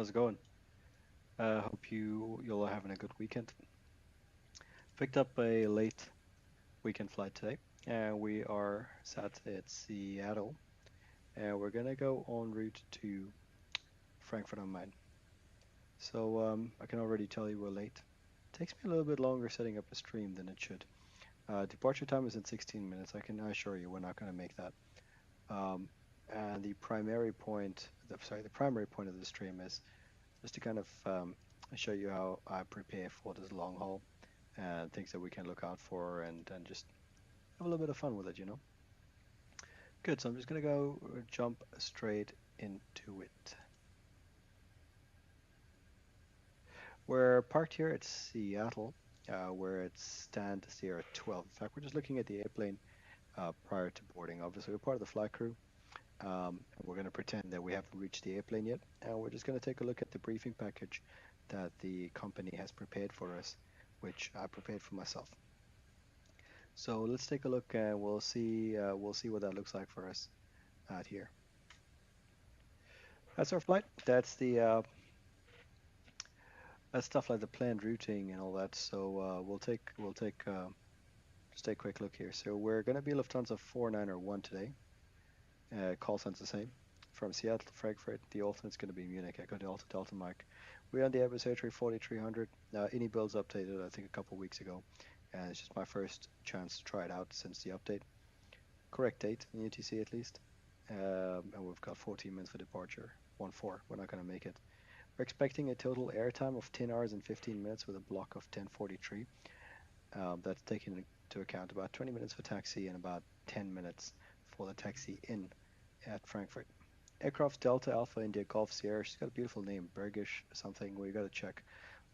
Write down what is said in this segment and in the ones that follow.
How's it going? Hope you're all having a good weekend. Picked up a late weekend flight today, and we are sat at Seattle, and we're gonna go en route to Frankfurt am Main. So I can already tell you we're late. Takes me a little bit longer setting up a stream than it should. Departure time is in 16 minutes. I can assure you we're not gonna make that. Um, and the primary point of the stream is just to kind of show you how I prepare for this long haul and things that we can look out for and just have a little bit of fun with it. Good, so I'm just going to go jump straight into it. We're parked here at Seattle, where it stands here at 12. In fact, we're just looking at the airplane prior to boarding. Obviously, we're part of the flight crew. And we're going to pretend that we haven't reached the airplane yet, and we're just going to take a look at the briefing package that the company has prepared for us, which I prepared for myself. So let's take a look, and we'll see what that looks like for us out here. That's our flight. That's stuff like the planned routing and all that. So we'll take just take a quick look here. So we're going to be Lufthansa 491 today. Call signs the same. From Seattle to Frankfurt, the alternate's going to be Munich, Echo Delta, Delta Mike. We're on the Airbus A340 300. iniBuilds updated, I think, a couple weeks ago. And it's just my first chance to try it out since the update. Correct date in UTC at least. And we've got 14 minutes for departure. 1-4, we're not going to make it. We're expecting a total airtime of 10 hours and 15 minutes with a block of 10:43. That's taking into account about 20 minutes for taxi and about 10 minutes for the taxi in at Frankfurt. Aircraft Delta Alpha India Golf Sierra. She's got a beautiful name, Bergish something. We got to check.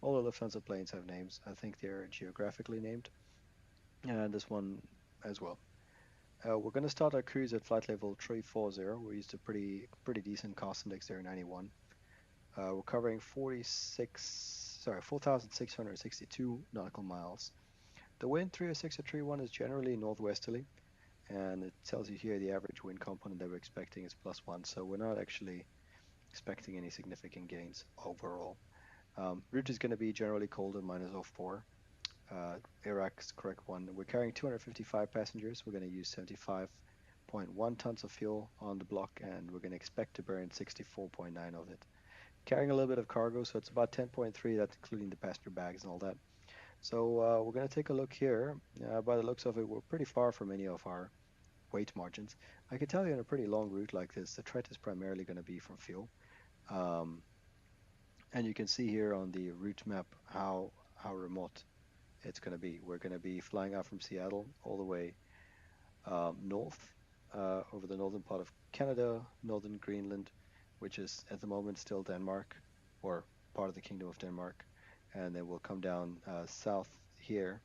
All the Lufthansa planes have names. I think they're geographically named, and this one as well. We're going to start our cruise at flight level 340. We used a pretty decent cost index there, 91. We're covering 4,662 nautical miles. The wind 306 or 31 is generally northwesterly, and it tells you here the average wind component that we're expecting is +1, so we're not actually expecting any significant gains overall. Route is going to be generally cold at -04. Iraq's correct one. We're carrying 255 passengers. We're going to use 75.1 tons of fuel on the block, and we're going to expect to burn 64.9 of it. Carrying a little bit of cargo, so it's about 10.3, that's including the passenger bags and all that. So we're going to take a look here. By the looks of it, we're pretty far from any of our weight margins. I can tell you on a pretty long route like this, the threat is primarily going to be from fuel. Um, and you can see here on the route map how remote it's going to be. We're going to be flying out from Seattle all the way north over the northern part of Canada, northern Greenland, which is at the moment still Denmark or part of the Kingdom of Denmark, and then we'll come down south here.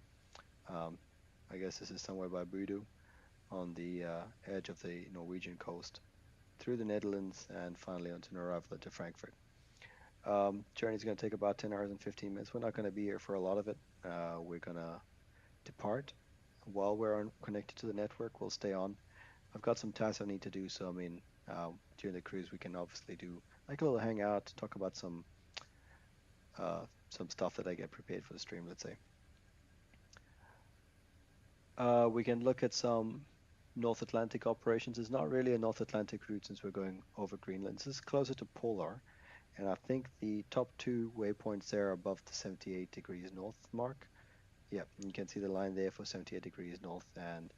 Um, I guess this is somewhere by Budu on the edge of the Norwegian coast, through the Netherlands, and finally onto Narva to Frankfurt. Journey's going to take about 10 hours and 15 minutes. We're not going to be here for a lot of it. We're going to depart. While we're connected to the network, we'll stay on. I've got some tasks I need to do, so I mean, during the cruise, we can obviously do like a little hangout, talk about some stuff that I get prepared for the stream, let's say. We can look at some North Atlantic operations. It's not really a North Atlantic route since we're going over Greenland. This is closer to polar, and I think the top two waypoints there are above the 78 degrees north mark. Yeah, you can see the line there for 78 degrees north, and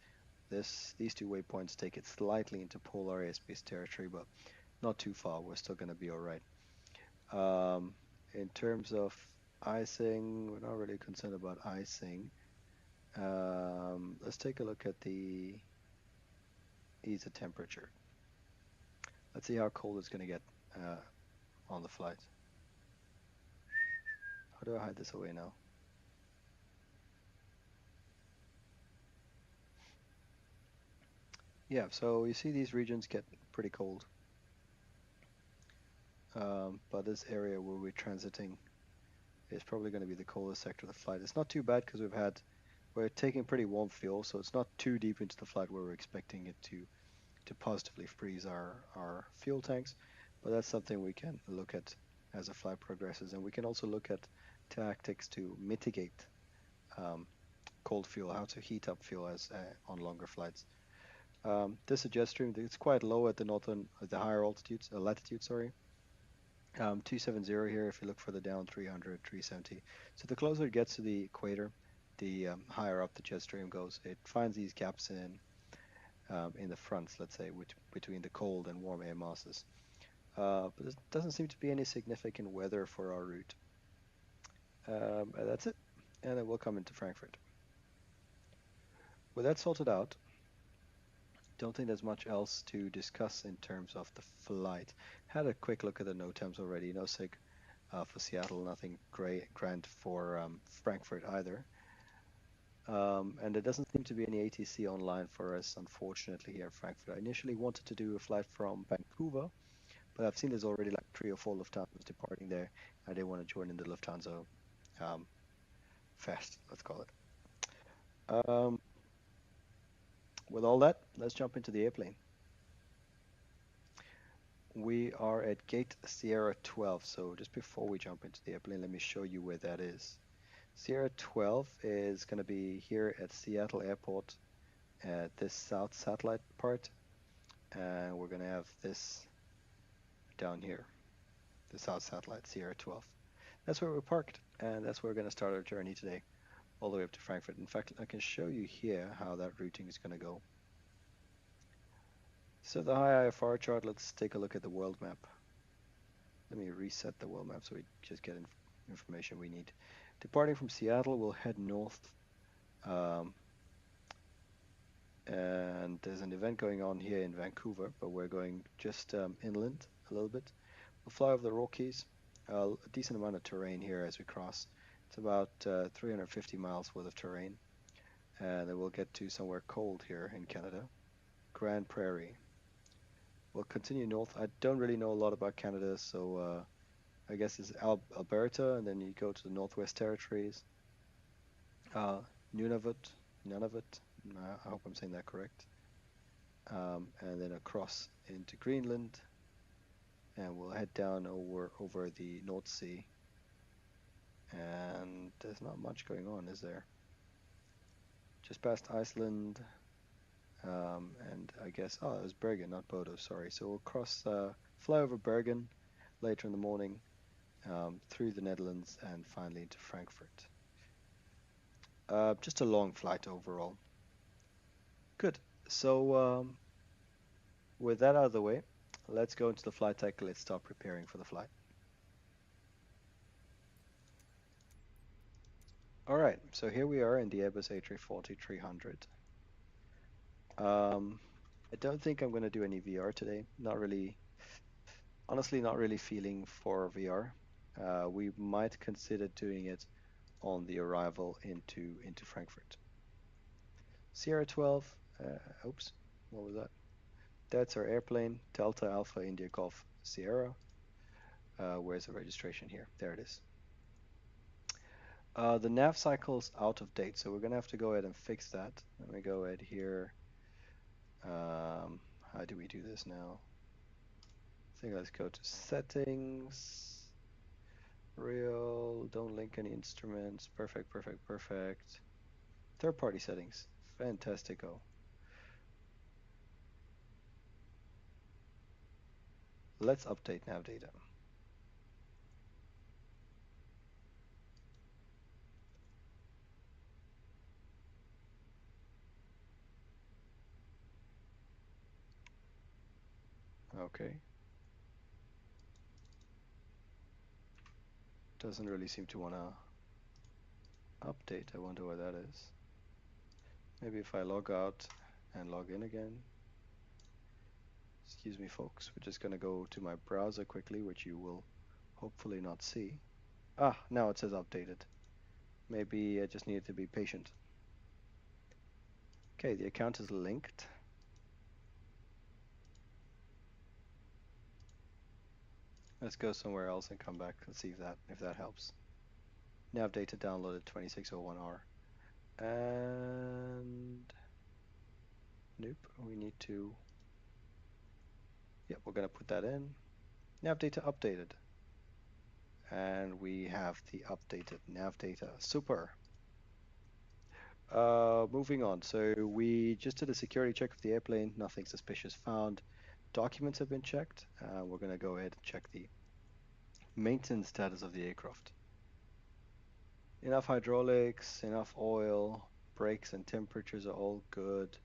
these two waypoints take it slightly into polar airspace territory, but not too far. We're still going to be all right. In terms of icing, we're not really concerned about icing. Let's take a look at the EASA temperature. Let's see how cold it's going to get on the flight. How do I hide this away now? Yeah, so you see these regions get pretty cold. But this area where we're transiting is probably going to be the coldest sector of the flight. It's not too bad because we're taking pretty warm fuel, so it's not too deep into the flight where we're expecting it to positively freeze our fuel tanks. But that's something we can look at as the flight progresses. And we can also look at tactics to mitigate um, cold fuel, how to heat up fuel as on longer flights. This is a jet stream. It's quite low at the the higher altitudes, latitude, sorry. 270 here, if you look further down, 300, 370. So the closer it gets to the equator, the higher up the jet stream goes. It finds these gaps in the fronts, let's say, between the cold and warm air masses. But there doesn't seem to be any significant weather for our route. That's it. And then we'll come into Frankfurt. With that sorted out, don't think there's much else to discuss in terms of the flight. Had a quick look at the NOTAMs already. No sig for Seattle, nothing great grand for Frankfurt either. And there doesn't seem to be any ATC online for us, unfortunately, here at Frankfurt. I initially wanted to do a flight from Vancouver, but I've seen there's already like 3 or 4 Lufthansas departing there. I didn't want to join in the Lufthansa fest, let's call it. With all that, let's jump into the airplane. We are at gate Sierra 12, so just before we jump into the airplane, let me show you where that is. Sierra 12 is going to be here at Seattle Airport at this south satellite part, and we're going to have this down here, the south satellite, Sierra 12. That's where we're parked, and that's where we're going to start our journey today, all the way up to Frankfurt. In fact, I can show you here how that routing is going to go. So the high IFR chart, let's take a look at the world map. Let me reset the world map so we just get information we need. Departing from Seattle, we'll head north. And there's an event going on here in Vancouver, but we're going just inland a little bit. We'll fly over the Rockies, a decent amount of terrain here as we cross. It's about 350 miles worth of terrain. And then we'll get to somewhere cold here in Canada, Grand Prairie. We'll continue north. I don't really know a lot about Canada, so I guess it's Alberta, and then you go to the Northwest Territories. Nunavut, I hope I'm saying that correct. And then across into Greenland, and we'll head down over the North Sea. And there's not much going on, is there? Just past Iceland, and I guess, it was Bergen, not Bodo, sorry. So we'll fly over Bergen later in the morning, through the Netherlands, and finally into Frankfurt. Just a long flight overall. Good. So with that out of the way, let's go into the flight deck. Let's start preparing for the flight. All right, so here we are in the Airbus A340-300. I don't think I'm going to do any VR today. Not really, honestly, not really feeling for VR. We might consider doing it on the arrival into Frankfurt. Sierra 12, oops, what was that? That's our airplane, Delta Alpha India Golf Sierra. Where's the registration here? There it is. The nav cycle's out of date, so we're gonna have to go ahead and fix that. Let me go ahead here. How do we do this now? I think let's go to settings. Real, don't link any instruments. Perfect, perfect, perfect. Third-party settings. Fantastico. Let's update nav data. Okay. Doesn't really seem to want to update. I wonder why that is. Maybe if I log out and log in again. Excuse me, folks. We're just going to go to my browser quickly, which you will hopefully not see. Now it says updated. Maybe I just needed to be patient. Okay, the account is linked. Let's go somewhere else and come back and see if that helps. Nav data downloaded 2601R. And nope, we need to. Yep, we're gonna put that in. Nav data updated. And we have the updated nav data. Super. Moving on. So we just did a security check of the airplane. Nothing suspicious found. Documents have been checked. We're going to go ahead and check the maintenance status of the aircraft. Enough hydraulics, enough oil, brakes and temperatures are all good.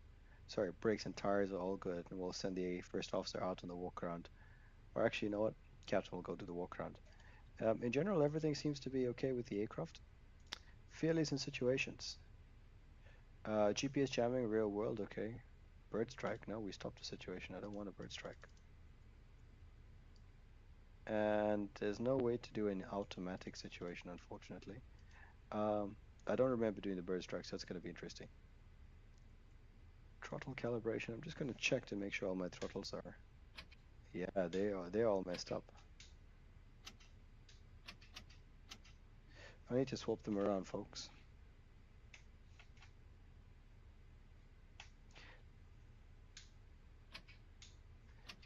Sorry, brakes and tires are all good. And we'll send the first officer out on the walk around. Or actually, you know what? Captain will go do the walk around. In general, everything seems to be okay with the aircraft. Failures and situations. GPS jamming, real world, okay. Bird strike, no, we stopped the situation. I don't want a bird strike. And there's no way to do an automatic situation, unfortunately. I don't remember doing the bird strike, so it's going to be interesting. Throttle calibration, I'm just going to check to make sure all my throttles are. Yeah, they're all messed up. I need to swap them around, folks.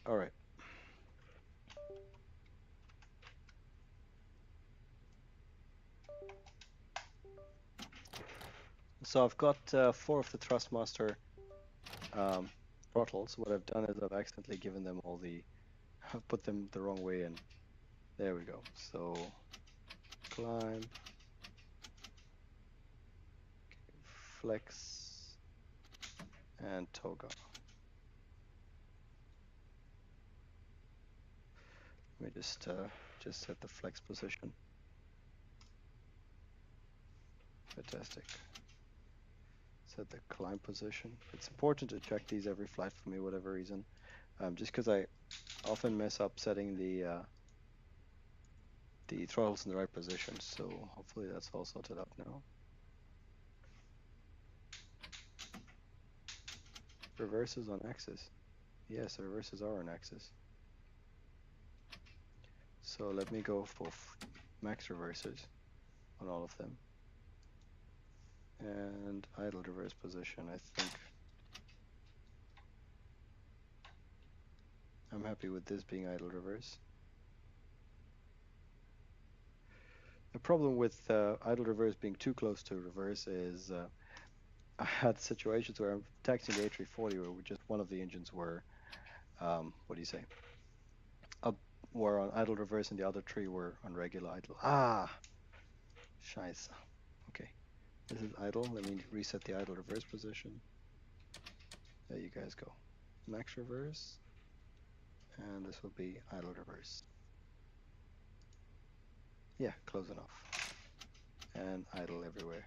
All right. So I've got 4 of the Thrustmaster throttles. What I've done is I've accidentally given them all the, I've put them the wrong way, and there we go. So climb, flex, and toga. Let me just set the flex position. Fantastic. Set the climb position. It's important to check these every flight for me, whatever reason. Just because I often mess up setting the throttles in the right position. So hopefully that's all sorted out now. Reverses on axis. Yes, reverses are on axis. So let me go for max reverses on all of them. And idle reverse position, I think. I'm happy with this being idle reverse. The problem with idle reverse being too close to reverse is I had situations where I'm taxiing the A340 where just one of the engines were, what do you say, were on idle reverse and the other 3 were on regular idle. Ah, scheiße. Okay, this is idle. Let me reset the idle reverse position. There you guys go. Max reverse, and this will be idle reverse. Yeah, close enough. And idle everywhere.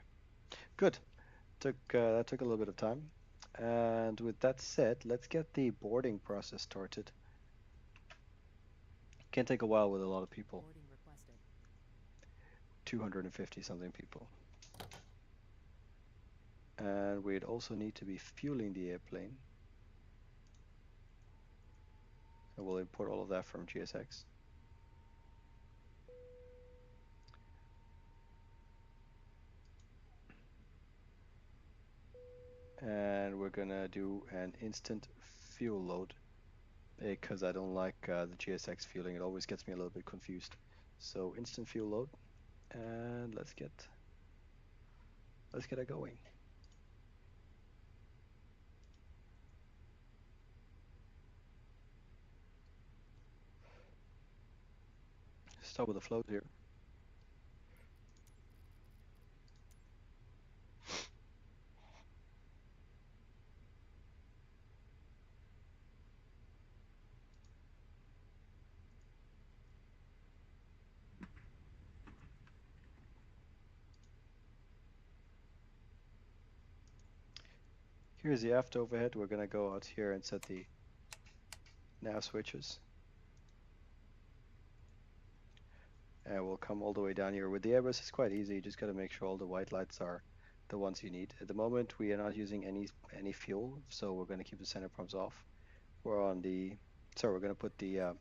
Good. That took a little bit of time. And with that said, let's get the boarding process started. Can take a while with a lot of people. 250 something people. And we'd also need to be fueling the airplane. And we'll import all of that from GSX. And we're gonna do an instant fuel load because I don't like the GSX fueling. It always gets me a little bit confused. So instant fuel load, and let's get it going. Start with the float here. Here's the aft overhead. We're gonna go out here and set the nav switches. And we'll come all the way down here. With the Airbus, it's quite easy. You just gotta make sure all the white lights are the ones you need. At the moment, we are not using any fuel, so we're gonna keep the center pumps off. We're on the, sorry, we're gonna put the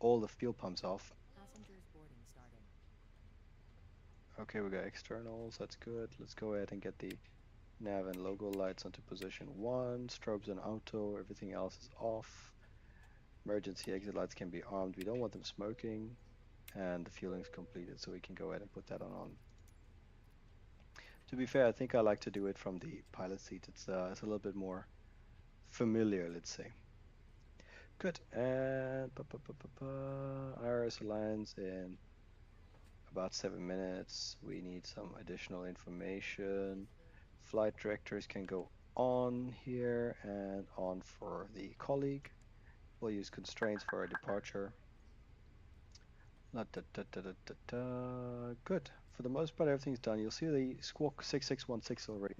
all the fuel pumps off. Passengers boarding starting. Okay, we got externals. That's good. Let's go ahead and get the nav and logo lights onto position 1. Strobes on auto. Everything else is off. Emergency exit lights can be armed. We don't want them smoking. and the fueling's completed, so we can go ahead and put that on. To be fair, I think I like to do it from the pilot seat. It's a little bit more familiar, let's say. Good. And IRS aligns in about 7 minutes. We need some additional information. Flight directors can go on here and on for the colleague. We'll use constraints for our departure. Good. For the most part, everything's done. You'll see the Squawk 6616 already.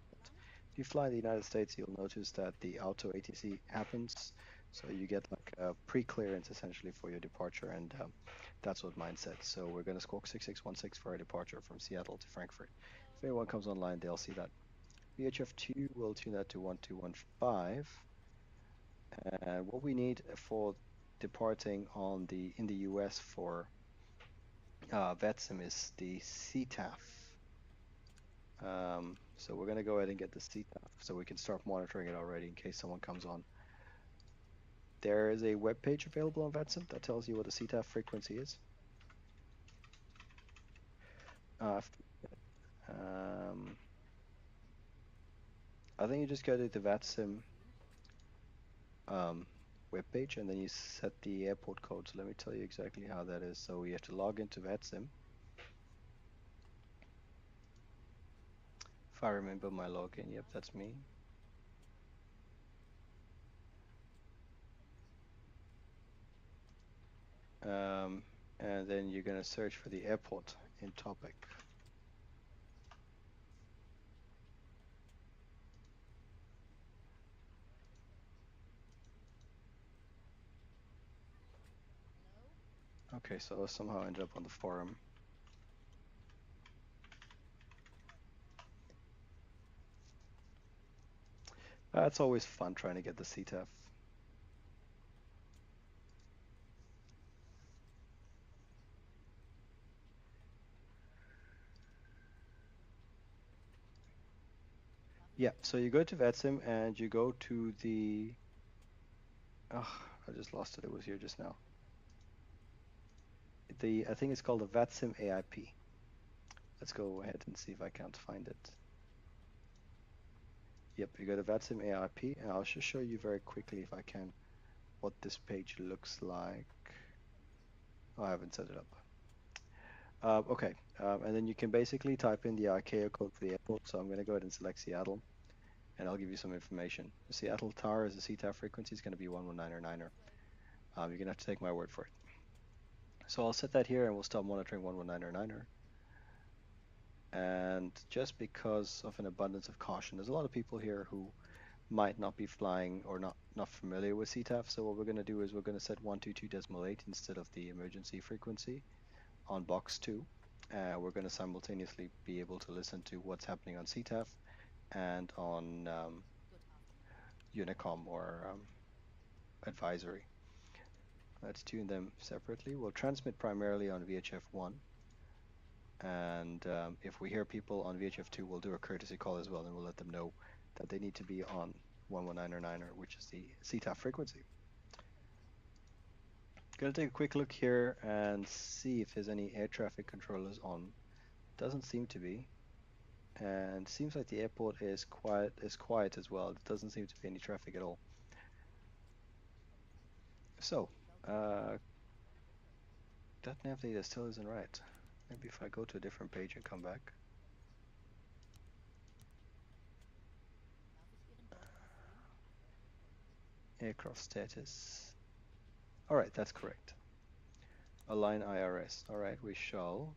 If you fly in the United States, you'll notice that the auto ATC happens. So you get like a pre-clearance essentially for your departure, and that's what mine said. So we're going to Squawk 6616 for our departure from Seattle to Frankfurt. If anyone comes online, they'll see that. VHF2 will tune that to 1215. And what we need for departing in the US for VATSIM is the CTAF. So we're going to go ahead and get the CTAF so we can start monitoring it already in case someone comes on. There is a web page available on VATSIM that tells you what the CTAF frequency is. I think you just go to the VATSIM web page and then you set the airport code. So let me tell you exactly how that is. So we have to log into VATSIM. If I remember my login, yep, that's me. And then you're going to search for the airport in topic. Okay, so I somehow ended up on the forum. It's always fun trying to get the CTAF. Yeah, so you go to VATSIM and you go to the... Oh, I just lost it. It was here just now. I think it's called the VATSIM AIP. Let's go ahead and see if I can't find it. Yep, you go to VATSIM AIP, and I'll just show you very quickly if I can what this page looks like. Oh, I haven't set it up. Okay, and then you can basically type in the ICAO code for the airport. So I'm going to go ahead and select Seattle, and I'll give you some information. The Seattle Tower is a CTAF frequency. It's going to be 119er. You're going to have to take my word for it. So I'll set that here, and we'll start monitoring 119er. And just because of an abundance of caution, there's a lot of people here who might not be flying or not familiar with CTAF. So what we're going to do is we're going to set 122.8 instead of the emergency frequency on box 2. We're going to simultaneously be able to listen to what's happening on CTAF and on Unicom or advisory. Let's tune them separately. We'll transmit primarily on VHF1. And if we hear people on VHF2, we'll do a courtesy call as well, and we'll let them know that they need to be on 119er, which is the CTAF frequency. Gonna take a quick look here and see if there's any air traffic controllers on. Doesn't seem to be, and seems like the airport is quiet as well. It doesn't seem to be any traffic at all. So that nav data still isn't right. Maybe if I go to a different page and come back. Aircraft status. All right, that's correct. Align IRS. All right, we shall.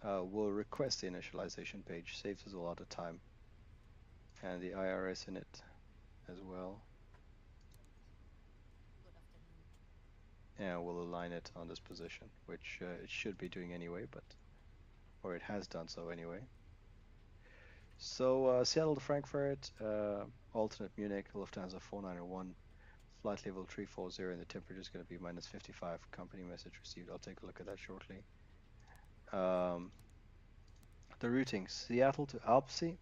We'll request the initialization page. Saves us a lot of time. And the IRS in it as well. And we'll align it on this position, which it should be doing anyway, or it has done so anyway. So Seattle to Frankfurt, alternate Munich, Lufthansa 491, flight level 340, and the temperature is going to be -55. Company message received. I'll take a look at that shortly. The routing, Seattle to Alpsy,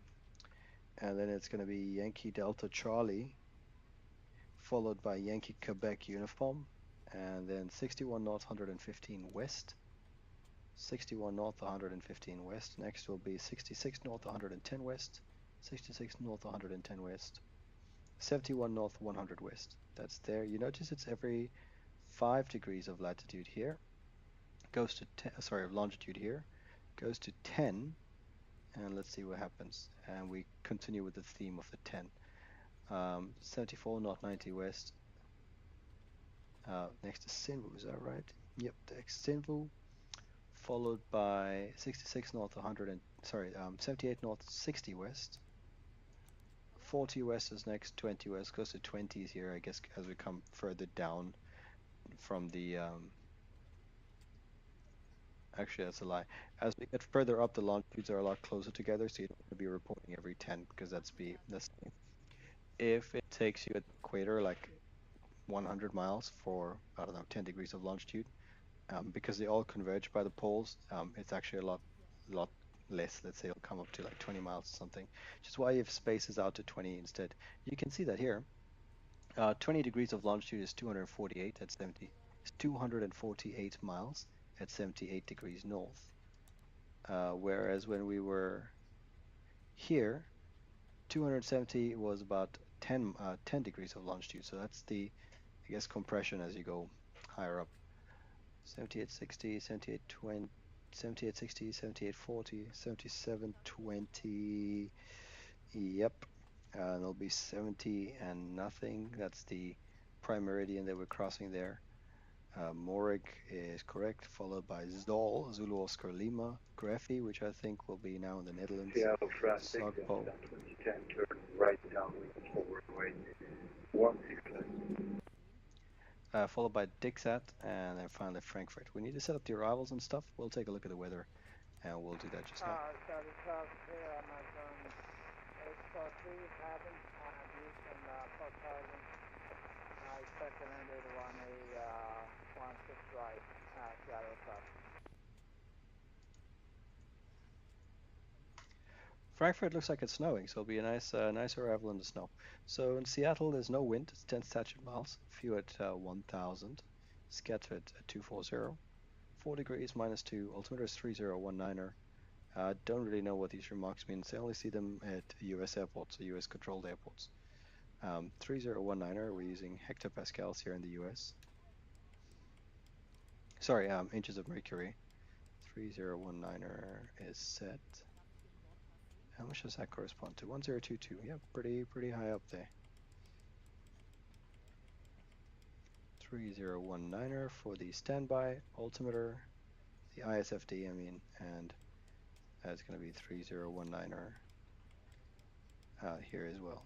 and then it's going to be Yankee Delta Charlie, followed by Yankee Quebec Uniform, and then 61 knots, 115 west. 61 north, 115 west. Next will be 66 north, 110 west. 66 north, 110 west. 71 north, 100 west. That's there. You notice it's every 5 degrees of latitude here. Goes to 10, sorry, of longitude here. Goes to 10, and let's see what happens. And we continue with the theme of the 10. 74 north, 90 west. Next to Sinvu, is that right? Yep, next Sinvu, followed by 66 north, 78 north, 60 west. 40 west is next, 20 west, goes to 20s here, I guess, as we come further down from the, actually that's a lie. As we get further up, the longitudes are a lot closer together, so you don't want to be reporting every 10, because that's if it takes you at the equator, like 100 miles for, I don't know, 10 degrees of longitude, because they all converge by the poles, it's actually a lot less. Let's say it'll come up to like 20 miles or something, which is why you have spaces out to 20 instead. You can see that here. 20 degrees of longitude is 248 at 70. It's 248 miles at 78 degrees north. Whereas when we were here, 270 was about 10 degrees of longitude. So that's the, I guess, compression as you go higher up. 7860, 7820, 7860, 7840, 7720. Yep. And it'll be 70 and nothing. That's the prime meridian that we're crossing there. Morig is correct, followed by Zol, Zulu Oscar Lima, Greffy, which I think will be now in the Netherlands. Seattle traffic, Sogpo. 2010, turn right downwind forward way, 16 Followed by Dixat, and then finally Frankfurt. We need to set up the arrivals and stuff. We'll take a look at the weather, and we'll do that just now. Frankfurt looks like it's snowing, so it'll be a nice arrival in the snow. So in Seattle, there's no wind. It's 10 statute miles, few at 1,000, scattered at 240, 4 degrees, -2, altimeter is 3019er. Don't really know what these remarks mean. I only see them at US airports, or US controlled airports. 3019er, we're using hectopascals here in the US. Sorry, inches of mercury. 3019er is set. How much does that correspond to? 1022. Yeah, pretty high up there. 3019er for the standby altimeter, the ISFD, I mean, and that's going to be 3019er here as well.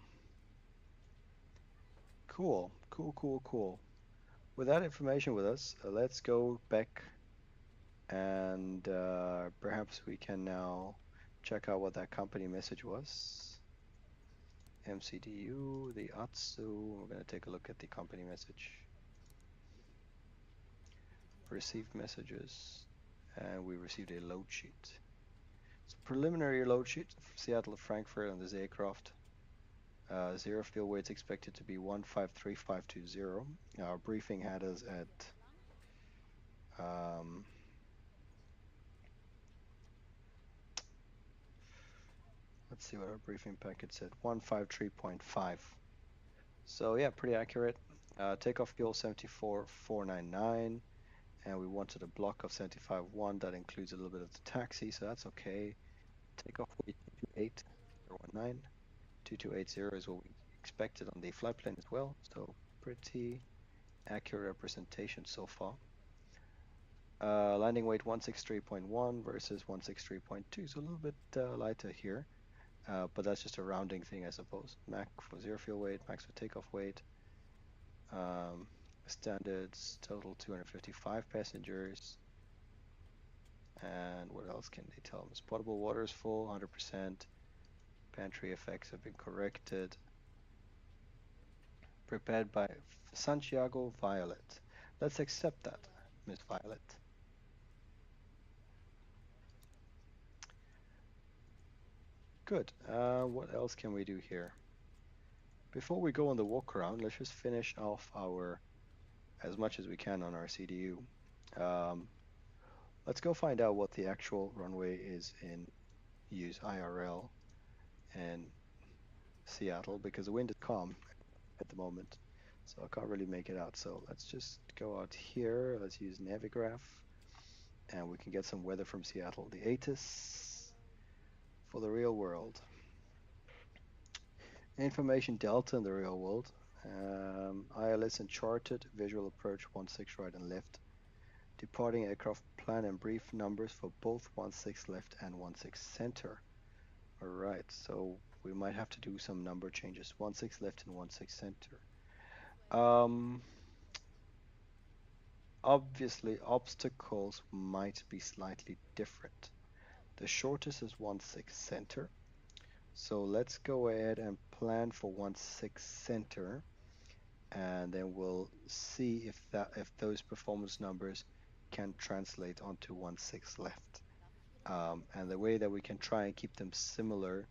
Cool. With that information with us, let's go back and perhaps we can now check out what that company message was. MCDU, the ATSU. We're going to take a look at the company message. Received messages, and we received a load sheet. It's a preliminary load sheet for Seattle to Frankfurt on this aircraft. Zero fuel weight expected to be 153520. Our briefing had us at let's see what our briefing packet said, 153.5. So yeah, pretty accurate. Takeoff fuel 74,499, and we wanted a block of 75.1. That includes a little bit of the taxi, so that's okay. Takeoff weight 228,019. 2280 is what we expected on the flight plan as well, so pretty accurate representation so far. Landing weight 163.1 versus 163.2, so a little bit lighter here, but that's just a rounding thing, I suppose. Max for zero fuel weight, max for takeoff weight. Standards total 255 passengers. And what else can they tell us? Potable water is full, 100%. Pantry effects have been corrected. Prepared by Santiago Violet. Let's accept that, Miss Violet. Good. What else can we do here? Before we go on the walk around, let's just finish off our, as much as we can on our CDU. Let's go find out what the actual runway is in use IRL and Seattle, because the wind is calm at the moment, so I can't really make it out. So let's just go out here. Let's use Navigraph, and we can get some weather from Seattle. The ATIS for the real world. Information delta in the real world. ILS and charted, visual approach 16 right and left. Departing aircraft plan and brief numbers for both 16 left and 16 center. Alright, so we might have to do some number changes. 16 left and 16 center. Obviously, obstacles might be slightly different. The shortest is 16 center. So let's go ahead and plan for 16 center, and then we'll see if those performance numbers can translate onto 16 left. And the way that we can try and keep them similar,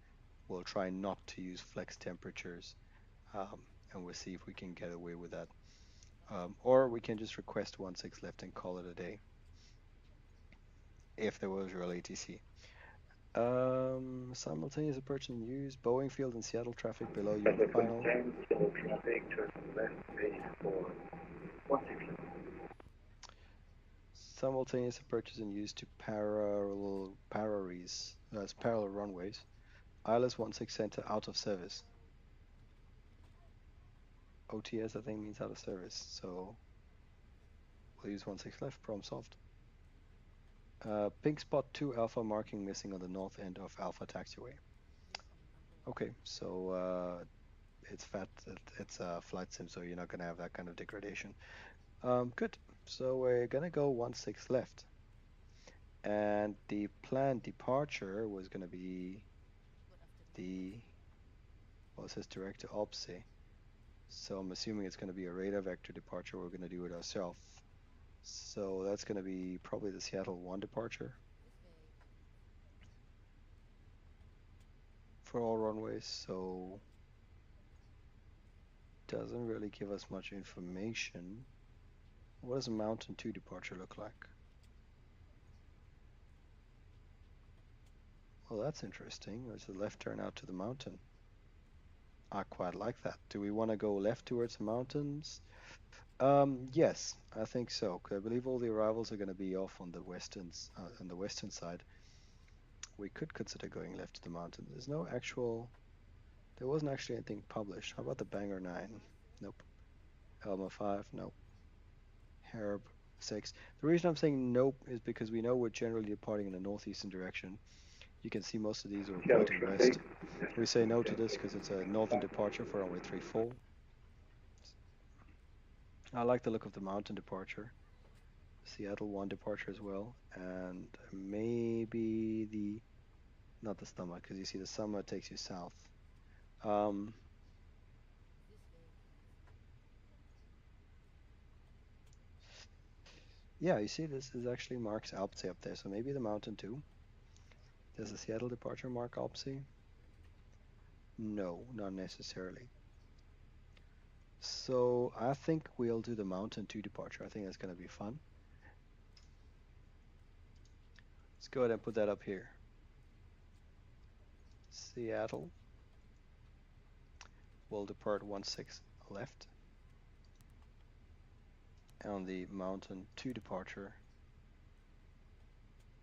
we'll try not to use flex temperatures, and we'll see if we can get away with that. Or we can just request 16 left and call it a day, if there was real ATC. Simultaneous approach and use, Boeing field and Seattle traffic below you on final. Traffic turn left base for 16 left. Simultaneous approaches and use to parallel runways. ILS 16 center out of service. OTS I think means out of service, so we'll use 16 left, problem solved. Pink spot 2 alpha marking missing on the north end of alpha taxiway. Okay, so it's a flight sim, so you're not going to have that kind of degradation. Good, so we're going to go 16 left. And the planned departure was going to be it says direct to OPSI. So I'm assuming it's going to be a radar vector departure. We're going to do it ourselves. So that's going to be probably the Seattle 1 departure for all runways. So doesn't really give us much information. What does a Mountain 2 departure look like? Well, that's interesting. There's a left turn out to the mountain. I quite like that. Do we want to go left towards the mountains? Yes, I think so. I believe all the arrivals are going to be off on the western side. We could consider going left to the mountain. There wasn't actually anything published. How about the Bangor 9? Nope. Elma 5? Nope. Harb 6. The reason I'm saying nope is because we know we're generally departing in a northeastern direction. You can see most of these are pointing west. We say no to this because it's a northern departure for runway 34. I like the look of the mountain departure. Seattle 1 departure as well. And maybe not the stomach, because you see the summer takes you south. Yeah, you see this is actually marks Alpsy up there, so maybe the mountain too. Does the Seattle departure mark Alpsy? No, not necessarily. So I think we'll do the mountain 2 departure. I think that's going to be fun. Let's go ahead and put that up here. Seattle will depart 16 left. On the mountain 2 departure,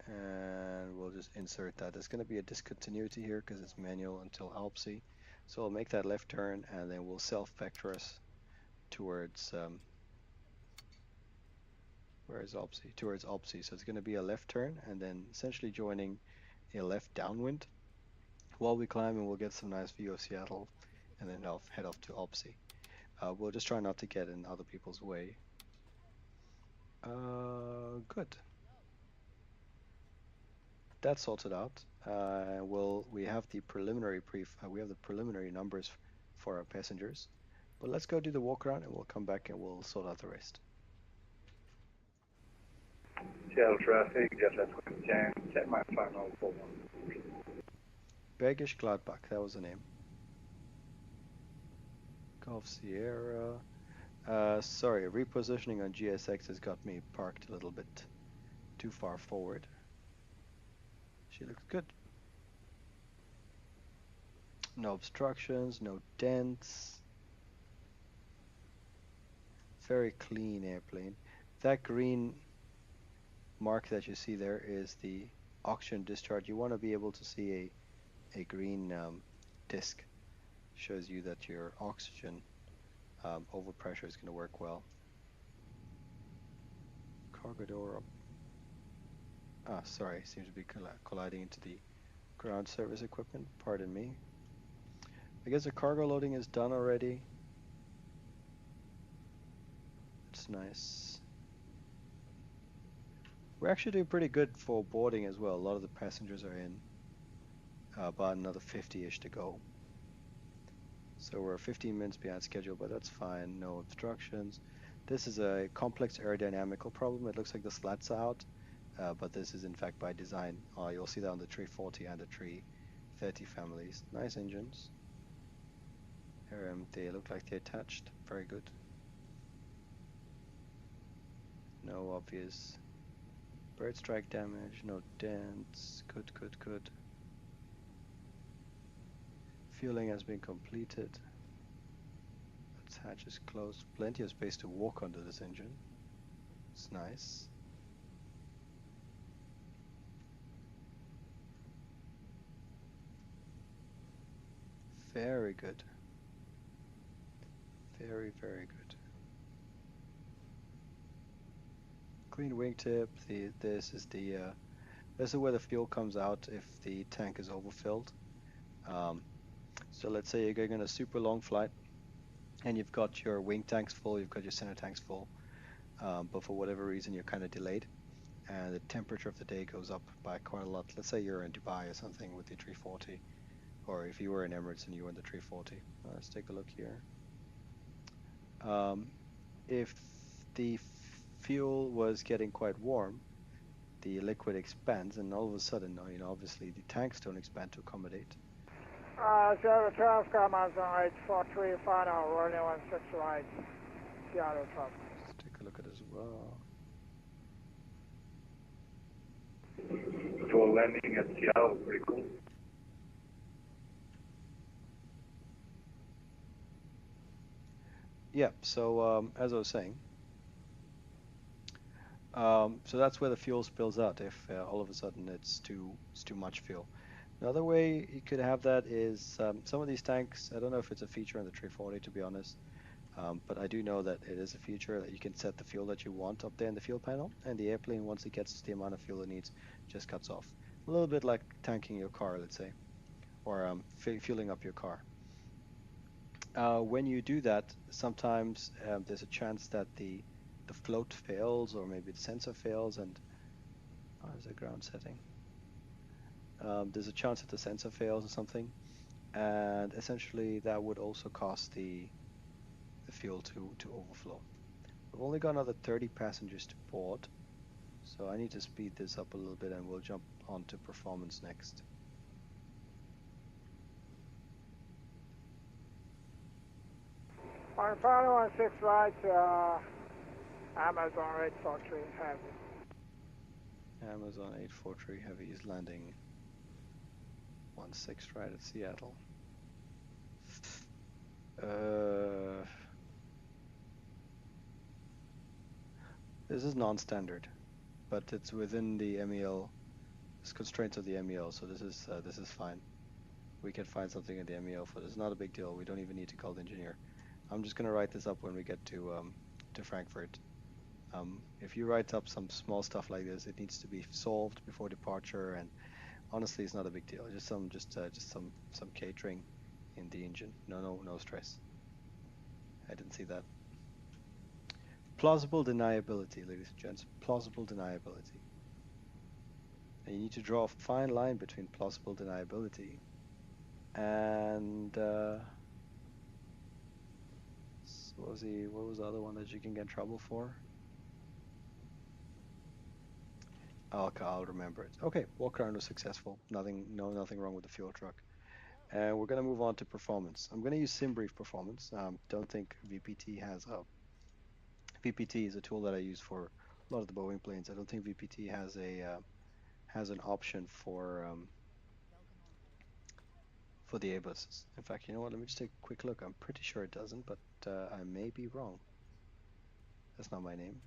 and we'll just insert that. There's going to be a discontinuity here because it's manual until Alpsy, so I'll make that left turn and then we'll self-vector us towards where is Alpsy? Towards Alpsy. So it's going to be a left turn and then essentially joining a left downwind while we climb, and we'll get some nice view of Seattle and then head off to Alpsy. We'll just try not to get in other people's way. Good. That's sorted out. We have the preliminary numbers for our passengers, but let's go do the walk around and we'll come back and we'll sort out the rest. Seattle traffic, JetLab 2010, set my final for 1. Bergisch Gladbach, that was the name. Golf Sierra. Sorry, repositioning on GSX has got me parked a little bit too far forward. She looks good. No obstructions, no dents. Very clean airplane. That green mark that you see there is the oxygen discharge. You want to be able to see a green disc. Shows you that your oxygen overpressure is going to work well. Cargo door up. Ah, sorry, seems to be colliding into the ground service equipment. Pardon me. I guess the cargo loading is done already. That's nice. We're actually doing pretty good for boarding as well. A lot of the passengers are in. About another 50-ish to go. So we're 15 minutes behind schedule, but that's fine. No obstructions. This is a complex aerodynamical problem. It looks like the slats are out, but this is in fact by design. You'll see that on the 340 and the 330 families. Nice engines. They look like they're attached. Very good. No obvious bird strike damage. No dents. Good, good, good. Fueling has been completed. Its hatch is closed. Plenty of space to walk under this engine. It's nice. Very good. Very, very good. Clean wingtip. This is where the fuel comes out if the tank is overfilled. So let's say you're going on a super long flight and you've got your wing tanks full, you've got your center tanks full, but for whatever reason you're kind of delayed and the temperature of the day goes up by quite a lot. Let's say you're in Dubai or something with the 340, or if you were in Emirates and you were in the 340. Let's take a look here. If the fuel was getting quite warm, the liquid expands, and all of a sudden, obviously the tanks don't expand to accommodate. Seattle traffic, Amazon 843, final, runway 16 right, Seattle traffic. Let's take a look at it as well. Full landing at Seattle, pretty cool. Yeah, so as I was saying, so that's where the fuel spills out if all of a sudden it's too much fuel. Another way you could have that is some of these tanks, I don't know if it's a feature on the 340 to be honest, but I do know that it is a feature that you can set the fuel that you want up there in the fuel panel, and the airplane, once it gets the amount of fuel it needs, just cuts off. A little bit like tanking your car, let's say, or fueling up your car. When you do that, sometimes there's a chance that the float fails, or maybe the sensor fails, and there's a ground setting. There's a chance that the sensor fails or something, and essentially that would also cause the fuel to overflow. We've only got another 30 passengers to board, so I need to speed this up a little bit, and we'll jump onto performance next. On final 16 right, Amazon 843 heavy. Amazon 843 Heavy is landing 16 right at Seattle. This is non-standard, but it's within the MEL, it's constraints of the MEL, so this is fine. We can find something in the MEL for this. Not a big deal. We don't even need to call the engineer. I'm just gonna write this up when we get to Frankfurt. If you write up some small stuff like this, it needs to be solved before departure, and honestly, it's not a big deal. Just some catering in the engine. No stress. I didn't see that. Plausible deniability, ladies and gents. Plausible deniability. And you need to draw a fine line between plausible deniability and what was the other one that you can get in trouble for? I'll remember it. Okay, walk around was successful. Nothing wrong with the fuel truck. And we're gonna move on to performance. I'm gonna use SimBrief performance. Don't think VPT has a VPT is a tool that I use for a lot of the Boeing planes. I don't think VPT has a has an option for the A-buses. In fact, you know what? Let me just take a quick look. I'm pretty sure it doesn't, but I may be wrong. That's not my name.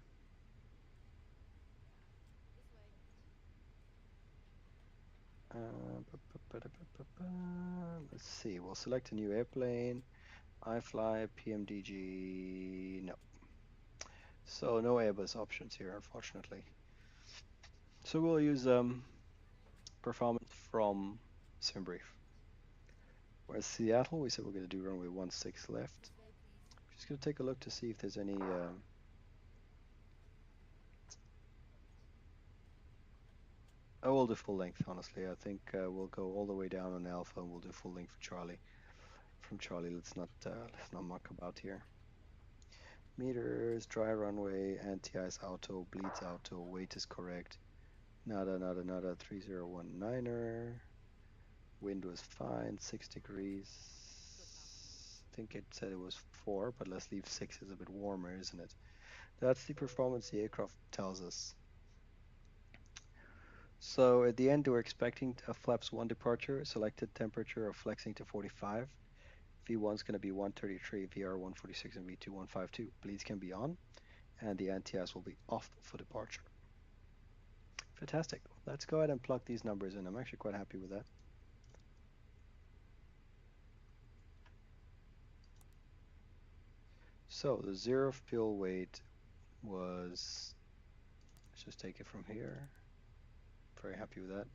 Let's see. We'll select a new airplane. iFly, PMDG. No. So no Airbus options here, unfortunately. So we'll use performance from SimBrief. Whereas Seattle, we said we're going to do runway 16 left. Just going to take a look to see if there's any. Oh, we'll do full length. Honestly, I think we'll go all the way down on Alpha, and we'll do full length for Charlie. From Charlie, let's not muck about here. Meters, dry runway, anti-ice auto, bleeds auto, weight is correct. Nada, 3019er. Wind was fine, 6 degrees. I think it said it was 4, but let's leave 6 is a bit warmer, isn't it? That's the performance the aircraft tells us. So at the end, we're expecting a flaps 1 departure, selected temperature of flexing to 45. V1 is going to be 133, VR 146, and V2 152. Bleeds can be on, and the anti-ice will be off for departure. Fantastic. Let's go ahead and plug these numbers in. I'm actually quite happy with that. So the zero fuel weight was, let's just take it from here. Very happy with that.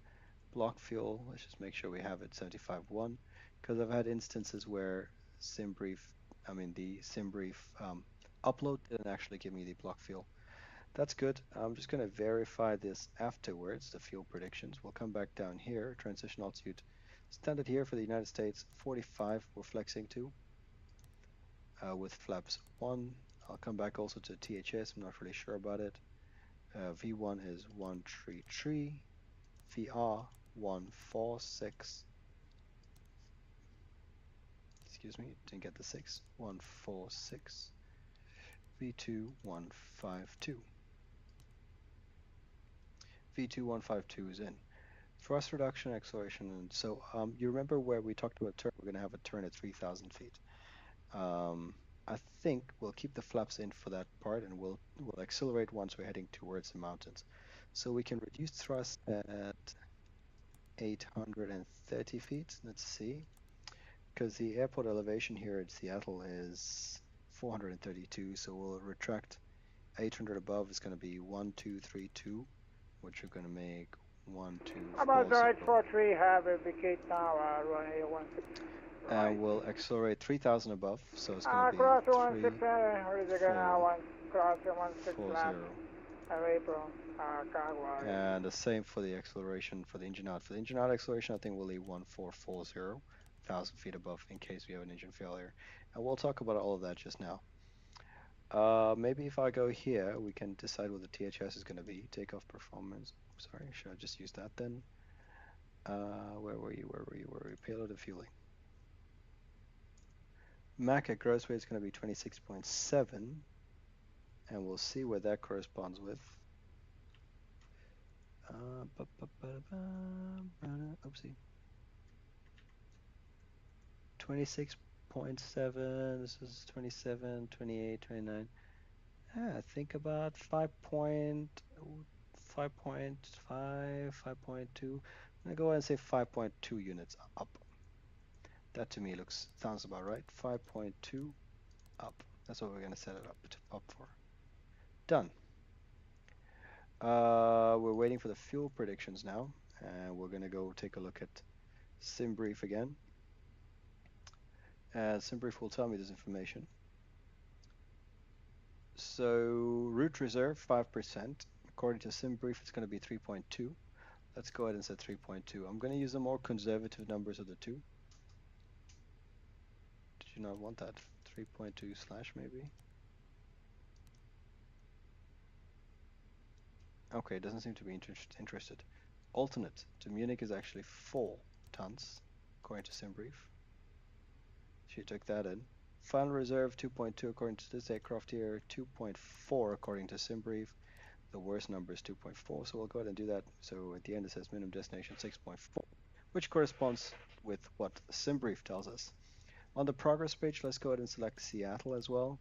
Block fuel, let's just make sure we have it 75.1, because I've had instances where the SimBrief upload didn't actually give me the block fuel. That's good. I'm just going to verify this afterwards, the fuel predictions. We'll come back down here, transition altitude. Standard here for the United States, 45 we're flexing to with flaps 1. I'll come back also to THS, I'm not really sure about it. V1 is 133, VR 146. Excuse me, didn't get the 6. 146. V2 152. V2 152 is in. Thrust reduction, acceleration, and so you remember where we talked about turn? We're going to have a turn at 3,000 feet. I think we'll keep the flaps in for that part, and we'll accelerate once we're heading towards the mountains. So we can reduce thrust at 830 feet. Let's see, because the airport elevation here at Seattle is 432, so we'll retract 800 above is going to be 1232, which we're going to make 1240. About the 843 have indicate now runway 16. And we'll accelerate 3,000 above, so it's going to be cross 16, cross 16 left, April, and the same for the acceleration for the engine out. For the engine out acceleration, I think we'll leave 1440, 1,000 feet above in case we have an engine failure. And we'll talk about all of that just now. Maybe if I go here, we can decide what the THS is going to be. Takeoff performance. Sorry, should I just use that then? Where were you? Payload and fueling. Mach at gross weight is going to be 26.7, and we'll see where that corresponds with. Oopsie. 26.7, this is 27, 28, 29. I think about 5.5, 5.2. I'm going to go ahead and say 5.2 units up. That to me sounds about right. 5.2 up. That's what we're going to set it up for. Done. We're waiting for the fuel predictions now, and we're going to go take a look at SimBrief again. And SimBrief will tell me this information. So route reserve 5%. According to SimBrief, it's going to be 3.2. Let's go ahead and set 3.2. I'm going to use the more conservative numbers of the two. Did you not want that? 3.2 slash maybe? Okay, doesn't seem to be interested. Alternate to Munich is actually 4 tons, according to SimBrief. She took that in. Final reserve 2.2 according to this aircraft here, 2.4 according to SimBrief. The worst number is 2.4, so we'll go ahead and do that. So at the end it says minimum destination 6.4, which corresponds with what SimBrief tells us. On the progress page, let's go ahead and select Seattle as well.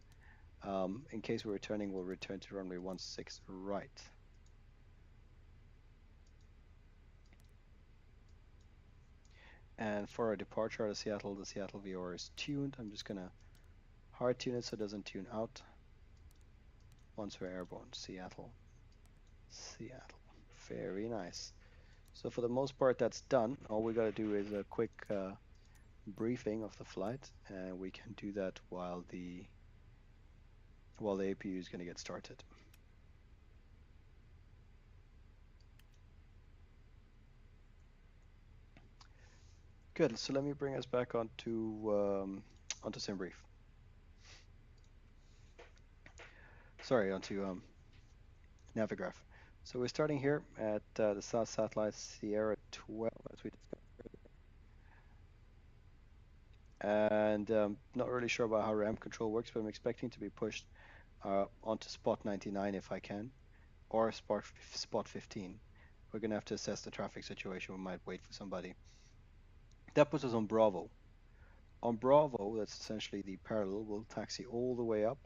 In case we're returning, we'll return to runway 16 right. And for our departure out of Seattle, the Seattle VOR is tuned. I'm just gonna hard tune it so it doesn't tune out. Once we're airborne, Seattle. Very nice. So for the most part, that's done. All we gotta do is a quick briefing of the flight, and we can do that while the APU is gonna get started. Good. So let me bring us back onto SimBrief. Sorry, onto Navigraph. So we're starting here at the South Satellite Sierra 12, as we discussed earlier. And not really sure about how ramp control works, but I'm expecting to be pushed onto spot 99 if I can, or spot 15. We're gonna have to assess the traffic situation. We might wait for somebody. That puts us on Bravo. On Bravo, that's essentially the parallel. We'll taxi all the way up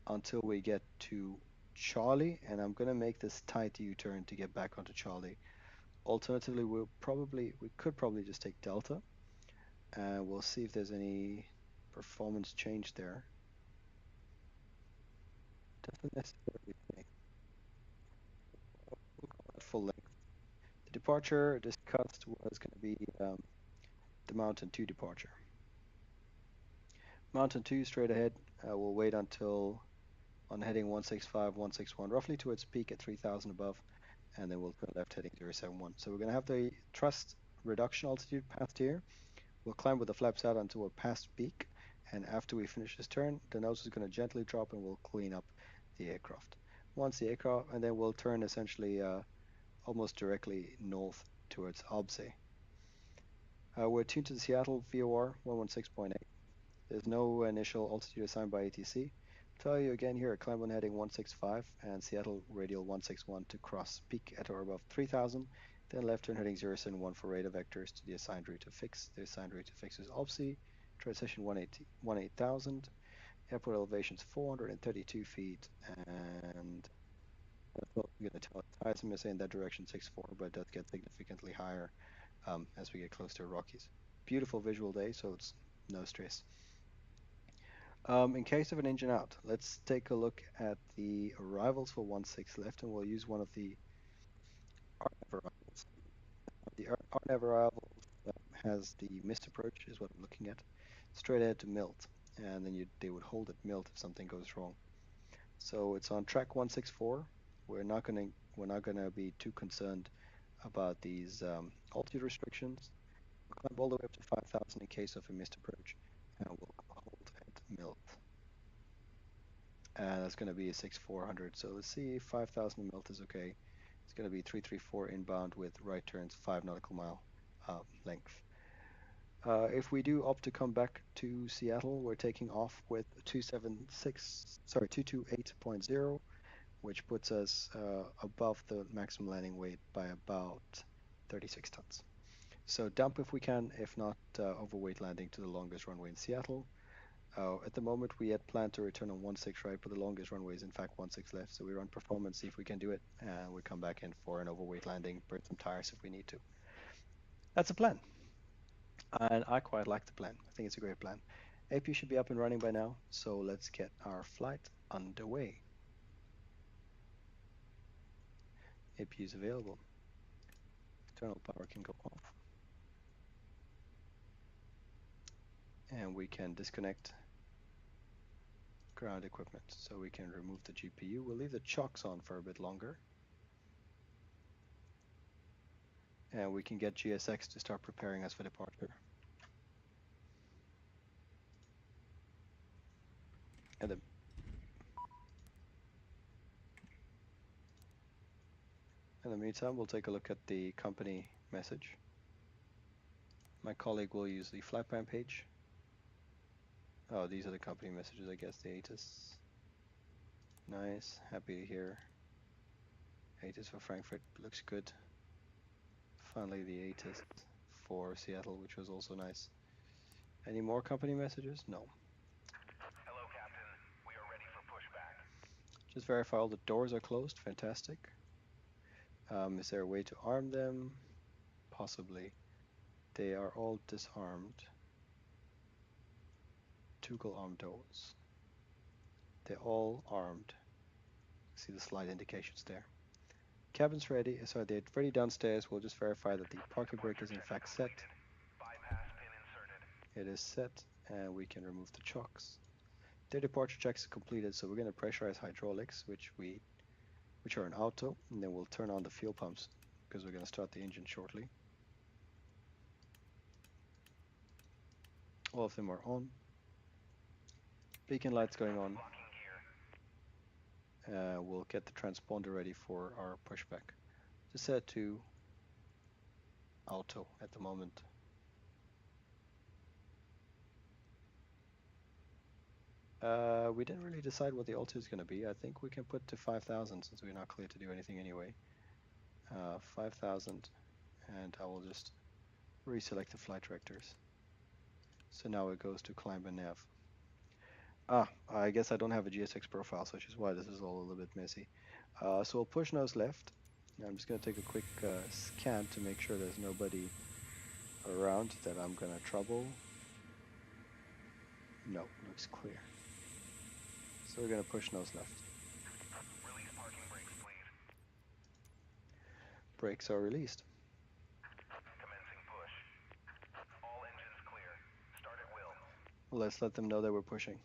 until we get to Charlie, and I'm gonna make this tight U-turn to get back onto Charlie. Alternatively, we could probably just take Delta, and we'll see if there's any performance change there. Doesn't necessarily think. We'll call that full length. The departure discussed was going to be the Mountain 2 departure. Mountain 2 straight ahead. We'll wait until on heading 165, 161, roughly to its peak at 3,000 above, and then we'll turn left heading 071. So we're going to have the thrust reduction altitude passed here. We'll climb with the flaps out until we're past peak, and after we finish this turn, the nose is going to gently drop and we'll clean up the aircraft. Once the aircraft, and then we'll turn essentially almost directly north towards Obse. We're tuned to the Seattle VOR 116.8. There's no initial altitude assigned by ATC. Tell you again here at climb on heading 165 and Seattle radial 161 to cross peak at or above 3,000. Then left turn heading 071 for radar vectors to the assigned route to fix. The assigned route to fix is Obse, transition 18,000. Airport elevation is 432 feet, and that's what we're going to tell it. Highest MSA in that direction 64, but it does get significantly higher as we get close to Rockies. Beautiful visual day, so it's no stress. In case of an engine out, let's take a look at the arrivals for 16 left, and we'll use one of the RNAV arrivals. The RNAV arrival has the missed approach, is what I'm looking at, straight ahead to Milt, and then they would hold at Milt if something goes wrong. So it's on track 164. We're not gonna be too concerned about these altitude restrictions. We'll climb all the way up to 5,000 in case of a missed approach, and we'll hold at Milt. And that's going to be a 6400. So let's see if 5,000 Milt is okay. It's going to be 334 inbound with right turns 5 nautical mile length. If we do opt to come back to Seattle, we're taking off with 228.0, which puts us above the maximum landing weight by about 36 tons. So dump if we can, if not overweight landing to the longest runway in Seattle. At the moment, we had planned to return on 16 right, but the longest runway is in fact 16 left. So we run performance, see if we can do it, and we come back in for an overweight landing, burn some tires if we need to. That's a plan. And I quite like the plan. I think it's a great plan. AP should be up and running by now, so let's get our flight underway. AP is available. External power can go off. And we can disconnect ground equipment, so we can remove the GPU. We'll leave the chocks on for a bit longer. And we can get GSX to start preparing us for departure. And then in the meantime, we'll take a look at the company message. My colleague will use the flight plan page. Oh, these are the company messages, I guess, the ATIS. Nice, happy to hear. 8 is for Frankfurt, looks good. Finally the 8 is for Seattle, which was also nice. Any more company messages? No. Hello, Captain. We are ready for pushback. Just verify all the doors are closed. Fantastic. Is there a way to arm them? Possibly. They are all disarmed. Toggle arm doors. They're all armed. See the slide indications there. Cabin's ready. Sorry, they're ready downstairs. We'll just verify that the parking brake is in fact set. Bypass pin inserted. It is set, and we can remove the chocks. Their departure checks are completed, so we're going to pressurize hydraulics, which are in auto, and then we'll turn on the fuel pumps because we're going to start the engine shortly. All of them are on. Beacon lights going on. We'll get the transponder ready for our pushback. Just set to auto at the moment. We didn't really decide what the altitude is going to be. I think we can put to 5,000 since we're not clear to do anything anyway. 5,000, and I will just reselect the flight directors. So now it goes to climb and nav. I guess I don't have a GSX profile, so which is why this is all a little bit messy. So we'll push nose left. I'm just going to take a quick scan to make sure there's nobody around that I'm going to trouble. No, looks clear. So we're going to push nose left. Release parking brakes, please. Brakes are released. Commencing push. All engines clear. Start at will. Let's let them know that we're pushing.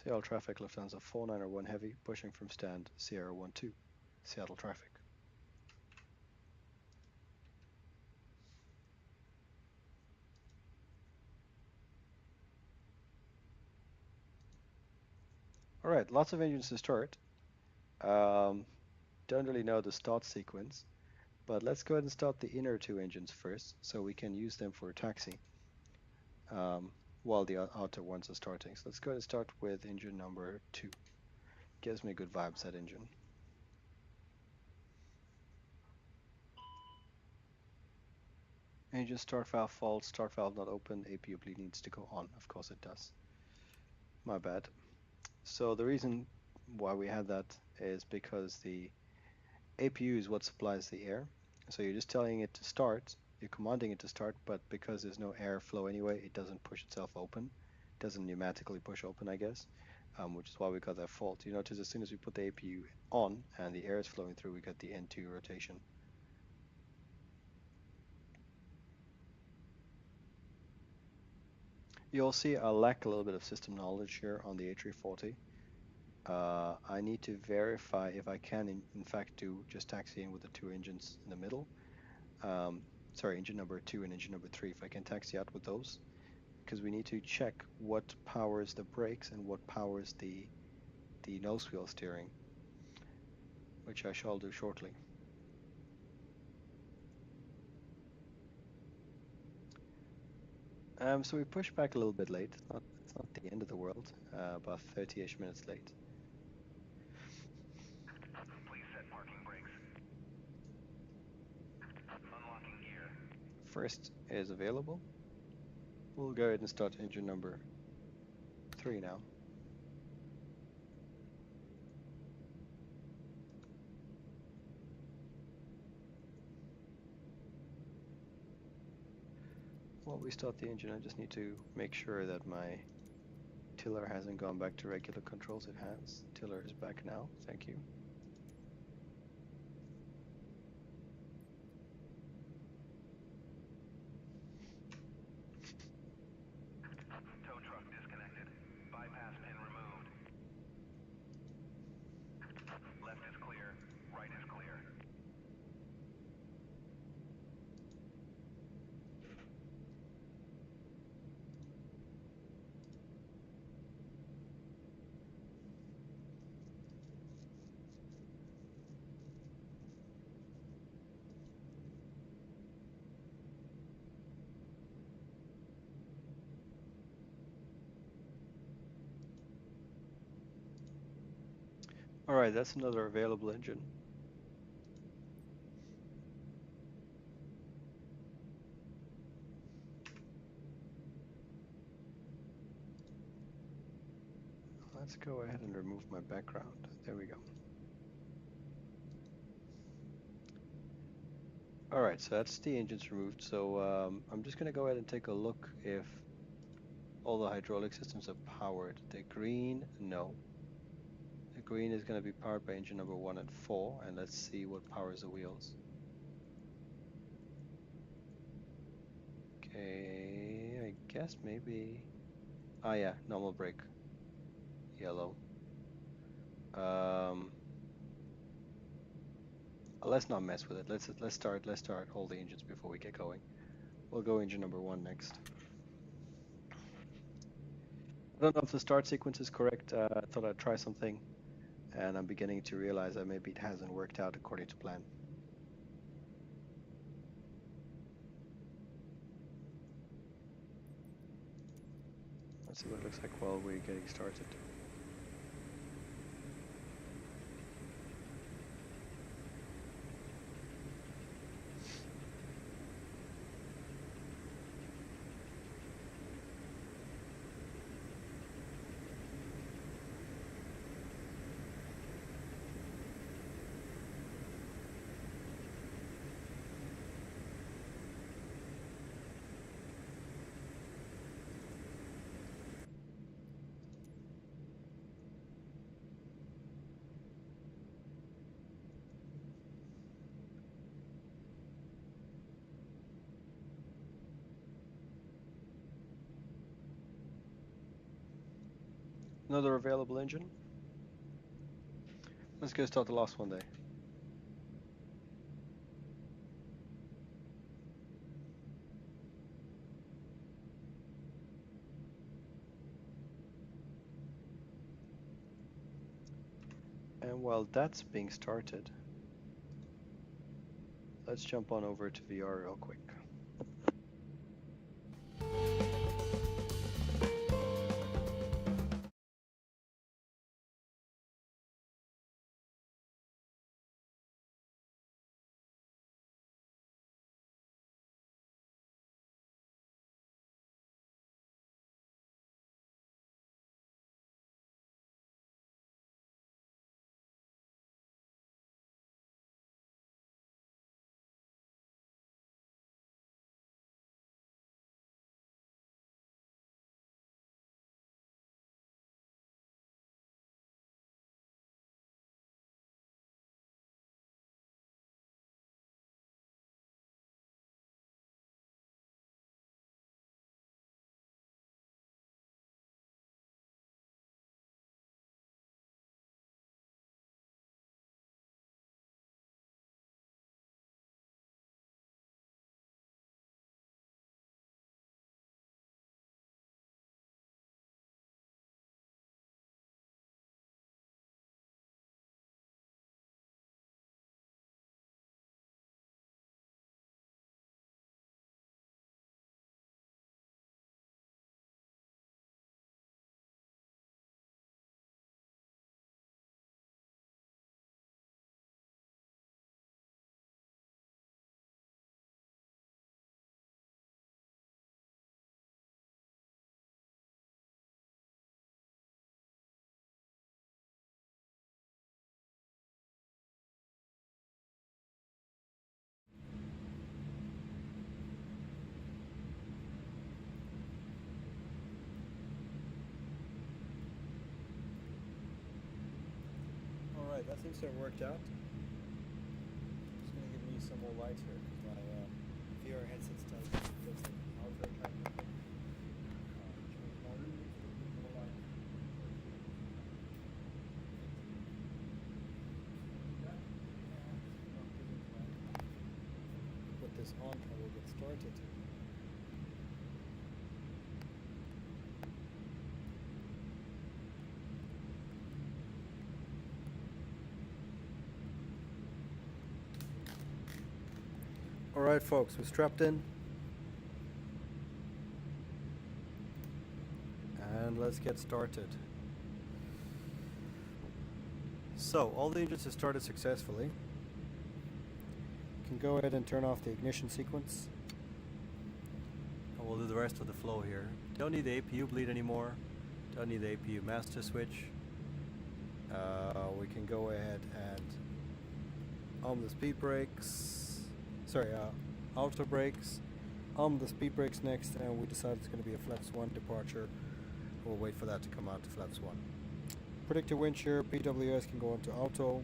Seattle traffic, Lufthansa 491 heavy, pushing from stand Sierra 12, Seattle traffic. Alright, lots of engines to start. Don't really know the start sequence, but let's go ahead and start the inner two engines first, so we can use them for taxi while the outer ones are starting. So let's go ahead and start with engine number 2. Gives me good vibes, that engine. Engine start valve fault, start valve not open, APU bleed needs to go on. Of course it does. My bad. So the reason why we had that is because the APU is what supplies the air. So you're just telling it to start, you're commanding it to start, but because there's no air flow anyway, it doesn't push itself open. It doesn't pneumatically push open, I guess, which is why we got that fault. You notice as soon as we put the APU on and the air is flowing through, we get the N2 rotation. You'll see I lack a little bit of system knowledge here on the A340. I need to verify if I can in fact do just taxiing with the two engines in the middle. Sorry, engine number 2 and engine number 3, if I can taxi out with those, because we need to check what powers the brakes and what powers the nose wheel steering, which I shall do shortly. So we pushed back a little bit late. It's not the end of the world. About 30-ish minutes late. Please set parking brakes. Unlocking gear. First is available. We'll go ahead and start engine number 3 now. While we start the engine, I just need to make sure that my tiller hasn't gone back to regular controls. It has. Tiller is back now. Thank you. Tow truck disconnected. Bypass pin removed. Left is clear. Right is clear. All right, that's another available engine. Let's go ahead and remove my background. There we go. All right, so that's the engines removed. So I'm just going to go ahead and take a look if all the hydraulic systems are powered. The green, no. The green is going to be powered by engine number 1 and 4, and let's see what powers the wheels. Okay, I guess maybe. Ah, yeah, normal brake. Yellow. Let's not mess with it. Let's start all the engines before we get going. We'll go engine number 1 next. I don't know if the start sequence is correct. I thought I'd try something, and I'm beginning to realize that maybe it hasn't worked out according to plan. Let's see what it looks like while we're getting started. Another available engine. Let's go start the last one there. And while that's being started, let's jump on over to VR real quick. Alright, that seems to have worked out. Just going to give me some more light here because my VR headset's telling me it feels like power very tight. Put this on and we'll get started. Alright folks, we're strapped in. And let's get started. So, all the engines have started successfully. Can go ahead and turn off the ignition sequence. And we'll do the rest of the flow here. Don't need the APU bleed anymore. Don't need the APU master switch. We can go ahead and arm the speed brakes. Sorry, auto brakes. Arm the speed brakes next, and we decide it's going to be a flaps 1 departure. We'll wait for that to come out to flaps 1. Predictor wind shear, PWS can go into auto.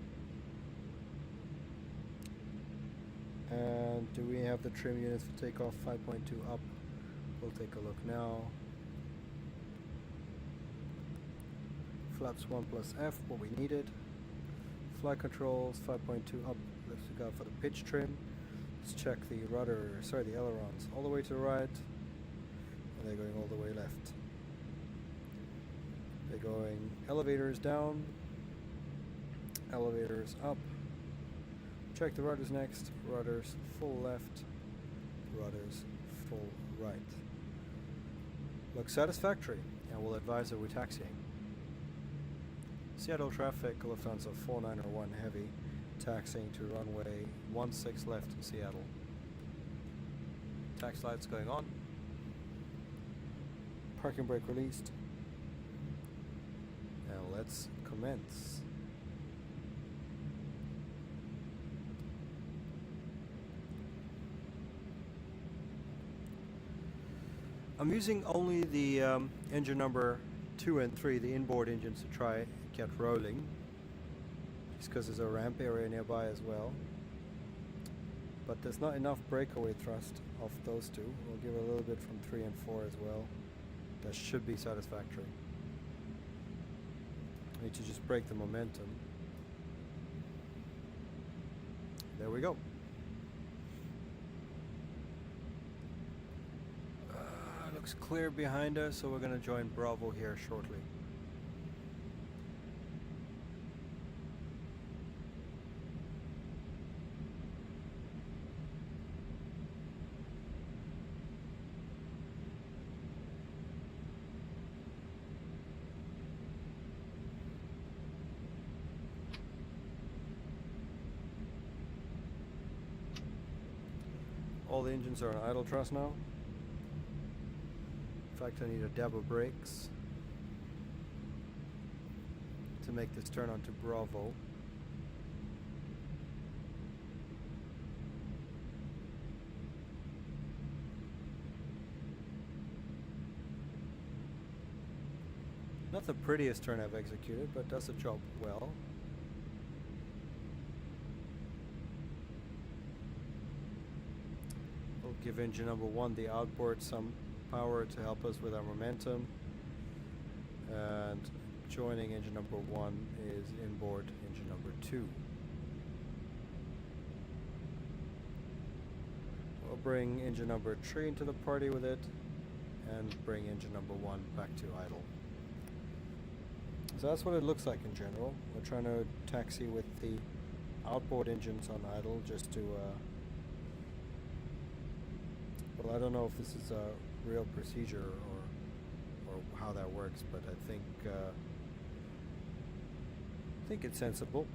And do we have the trim units for takeoff? 5.2 up. We'll take a look now. Flaps 1 plus F, what we needed. Flight controls, 5.2 up. Let's look out for the pitch trim. Let's check the rudder, sorry, the ailerons. All the way to the right. And they're going all the way left. They're going elevators down. Elevators up. Check the rudders next. Rudders full left. Rudders full right. Looks satisfactory, and we'll advise that we're taxiing. Seattle traffic, Lufthansa 4901 heavy, taxiing to runway 16 left, Seattle. Tax lights going on. Parking brake released. And let's commence. I'm using only the engine number 2 and 3, the inboard engines, to try get rolling. Just because there's a ramp area nearby as well. But there's not enough breakaway thrust of those two. We'll give it a little bit from 3 and 4 as well. That should be satisfactory. I need to just break the momentum. There we go. Looks clear behind us, so we're going to join Bravo here shortly. All the engines are on idle thrust now. In fact, I need a dab of brakes to make this turn onto Bravo. Not the prettiest turn I've executed, but does the job well. We'll give engine number 1, the outboard, some power to help us with our momentum, and joining engine number 1 is inboard engine number 2. We'll bring engine number 3 into the party with it and bring engine number 1 back to idle. So that's what it looks like in general. We're trying to taxi with the outboard engines on idle just to well, I don't know if this is a real procedure or how that works, but I think it's sensible.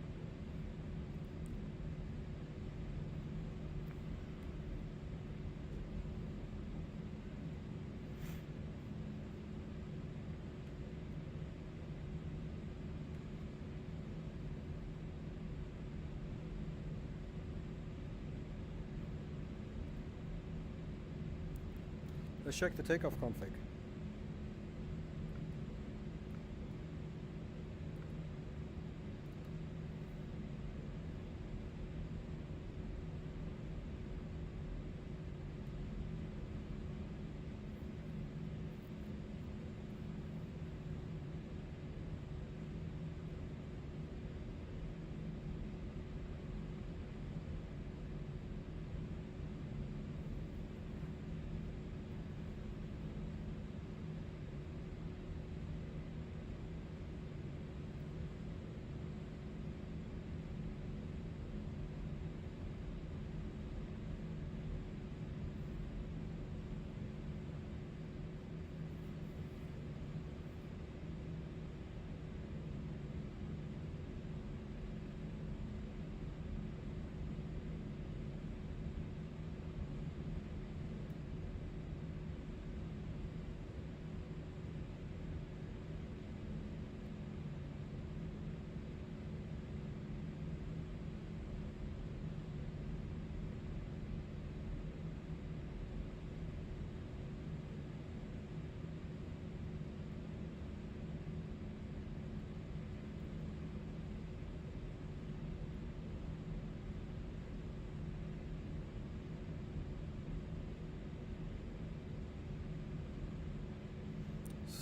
Let's check the takeoff config.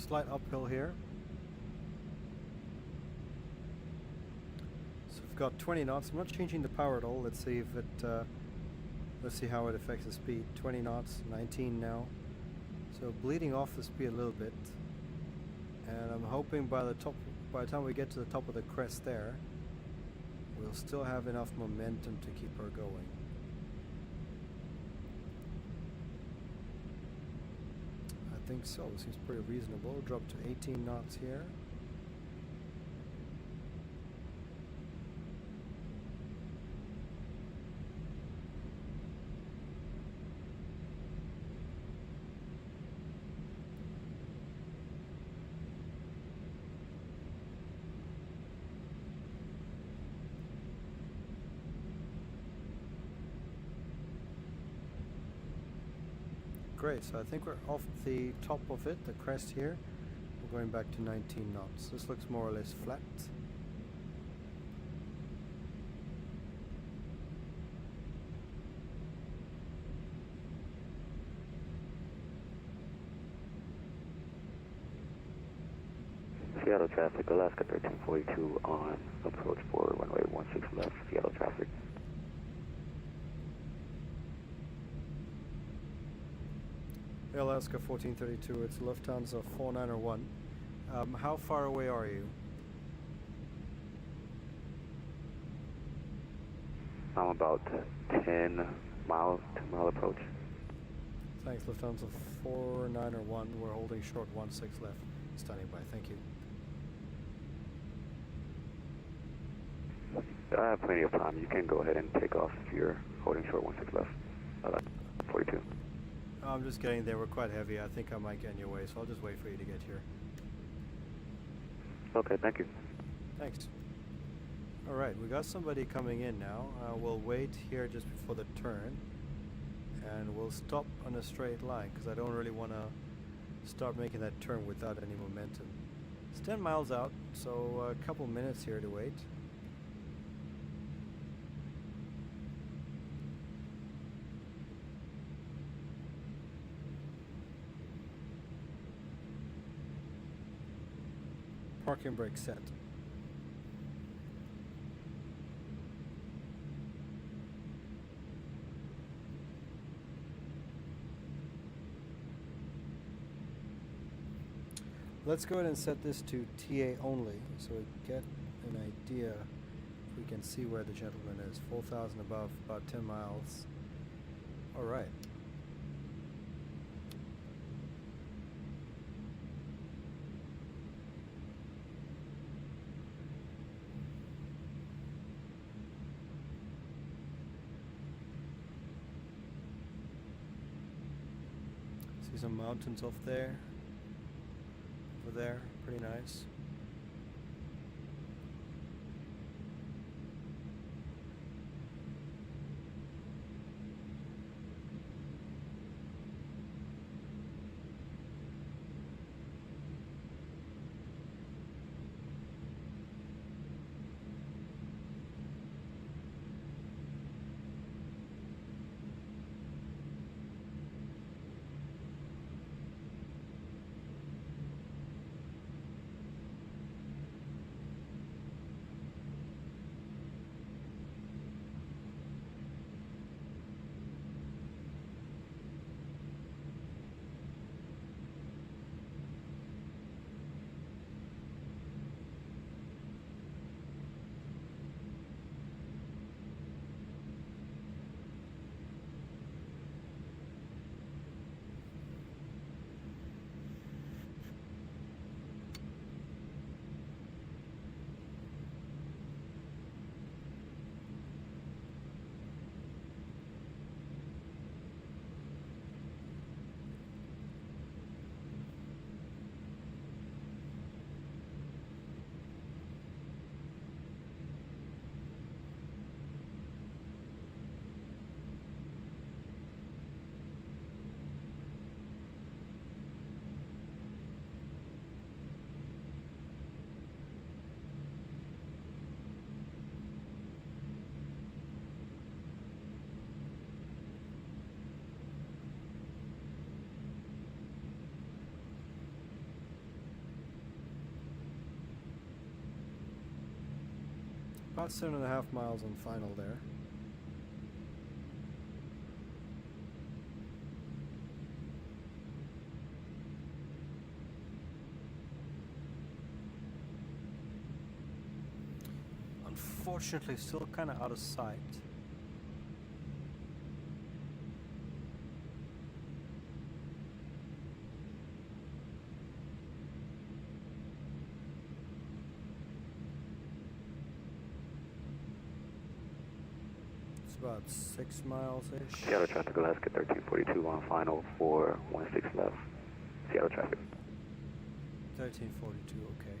slight uphill here. So we've got 20 knots. I'm not changing the power at all. Let's see if it. Let's see how it affects the speed. 20 knots, 19 now. So bleeding off the speed a little bit. And I'm hoping by the time we get to the top of the crest there, we'll still have enough momentum to keep her going. I think so. Seems pretty reasonable. Drop to 18 knots here. Great, so I think we're off the top of it, the crest here. We're going back to 19 knots. This looks more or less flat. Seattle traffic, Alaska 1342 on approach for runway 16 left, Seattle traffic. Alaska 1432, it's Lufthansa 4901. How far away are you? I'm about 10 miles, 2-mile approach. Thanks, Lufthansa 4901. We're holding short 16 left. Standing by, thank you. I have plenty of time. You can go ahead and take off if you're holding short 16 left. 42. I'm just getting there. We're quite heavy. I think I might get in your way, so I'll just wait for you to get here. Okay, thank you. Thanks. All right, we got somebody coming in now. We'll wait here just before the turn, and we'll stop on a straight line because I don't really want to start making that turn without any momentum. It's 10 miles out, so a couple minutes here to wait. Parking brake set. Let's go ahead and set this to TA only so we get an idea if we can see where the gentleman is. 4,000 above, about 10 miles. All right. See some mountains off there. Over there, pretty nice. About 7.5 miles on final there. Unfortunately, still kind of out of sight. About 6 miles-ish. Seattle traffic, Alaska 1342 on final for 16 left. Seattle traffic. 1342, okay.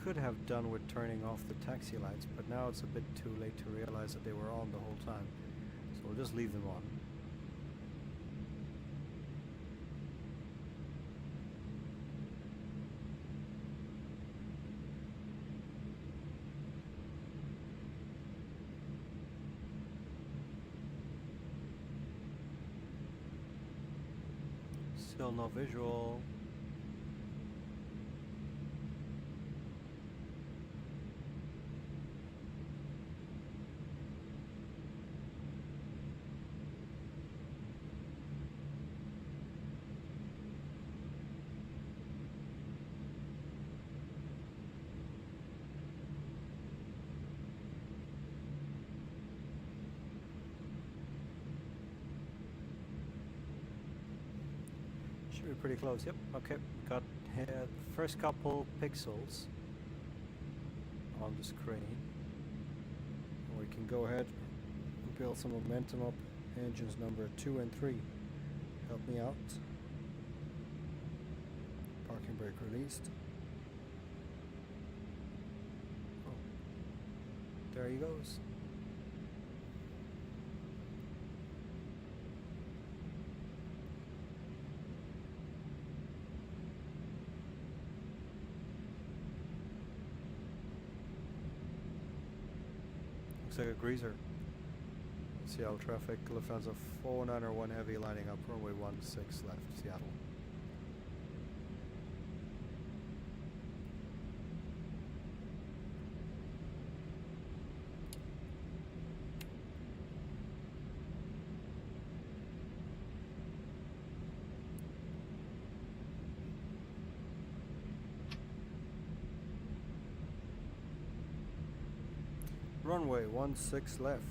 Could have done with turning off the taxi lights, but now it's a bit too late to realize that they were on the whole time. So we'll just leave them on. Still no visual. Should be pretty close. Yep. Okay. Got first couple pixels on the screen. We can go ahead and build some momentum up. Engines number 2 and 3. Help me out. Parking brake released. Oh. There he goes. Looks like a greaser. Seattle traffic, Lufthansa 491 heavy lining up, runway 16 left, Seattle. Runway 16 left.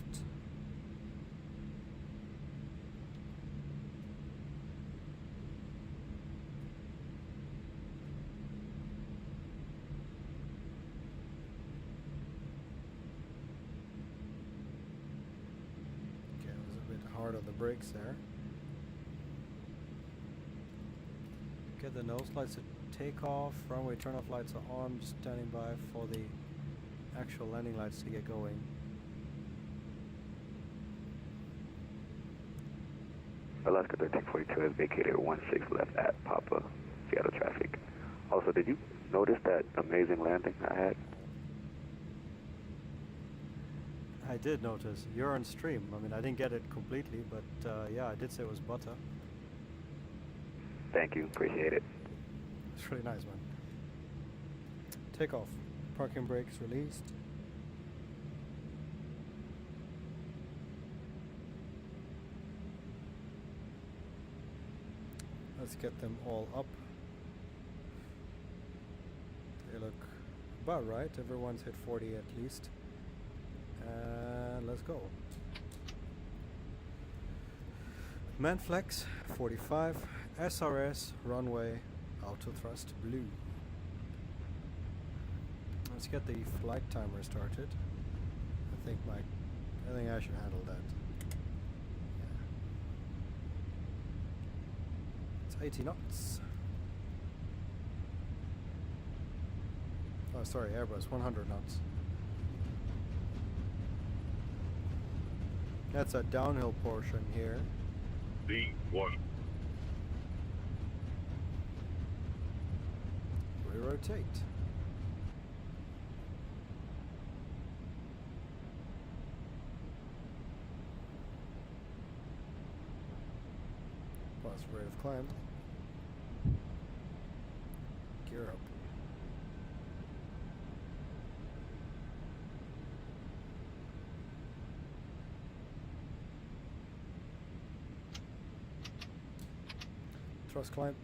Okay, it was a bit hard on the brakes there. Get the nose lights to take off. Runway turn-off lights are on. Just standing by for the actual landing lights to get going. Alaska 1342 has vacated 16 left at Papa, Seattle traffic. Also, did you notice that amazing landing I had? I did notice. You're on stream. I mean, I didn't get it completely, but yeah, I did say it was butter. Thank you, appreciate it. It's really nice, man. Take off. Parking brakes released. Let's get them all up. They look about right. Everyone's hit 40 at least. And let's go. Manflex 45. SRS runway auto thrust blue. Let's get the flight timer started. I think I should handle that. Yeah. It's 80 knots. Oh, sorry, Airbus, 100 knots. That's a downhill portion here. V1. We rotate. Plus rate of climb. Gear up. Thrust climb.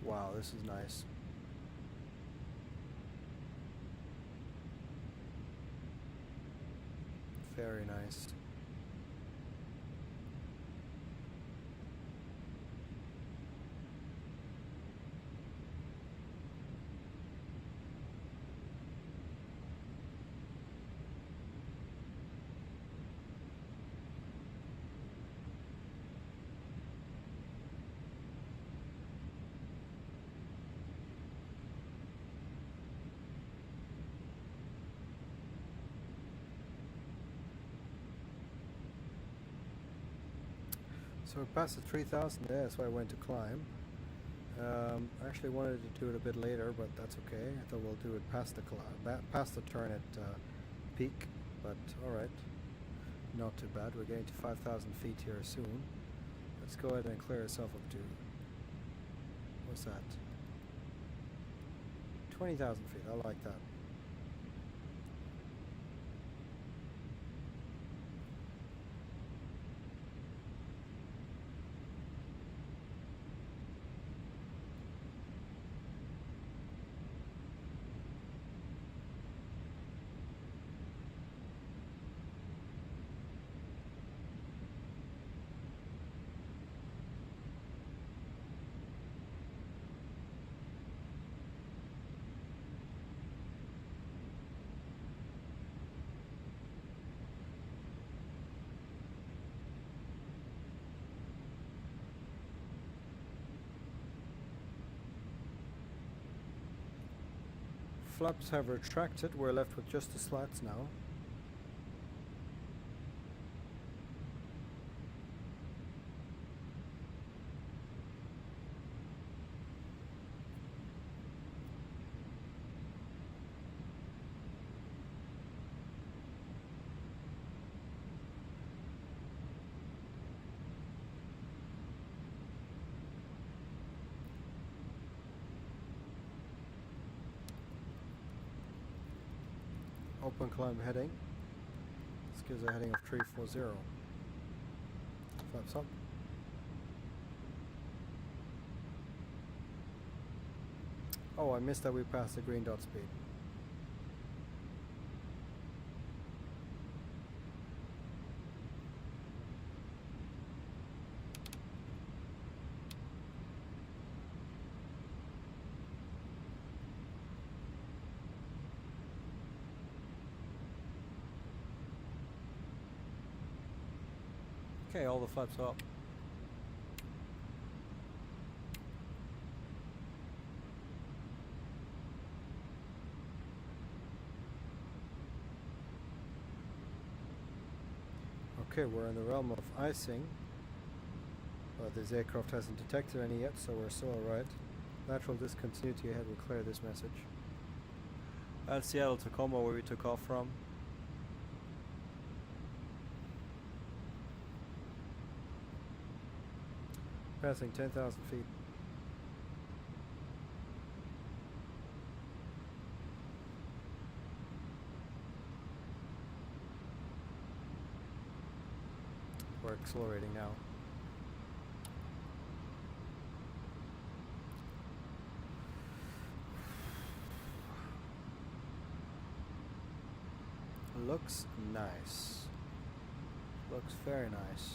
Wow, this is nice. Very nice. So we passed the 3000 there, that's why I went to climb. I actually wanted to do it a bit later, but that's okay. I thought we'll do it past the turn at peak, but alright. Not too bad. We're getting to 5,000 feet here soon. Let's go ahead and clear ourselves up to, what's that? 20,000 feet, I like that. Flaps have retracted, we're left with just the slats now. Open climb heading. This gives a heading of 340. Flaps up. Oh, I missed that we passed the green dot speed. Okay, all the flaps are up. Okay, we're in the realm of icing, but this aircraft hasn't detected any yet, so we're still alright. Lateral discontinuity ahead will clear this message. At Seattle, Tacoma, where we took off from. Passing 10,000 feet. We're accelerating now. Looks nice. Looks very nice.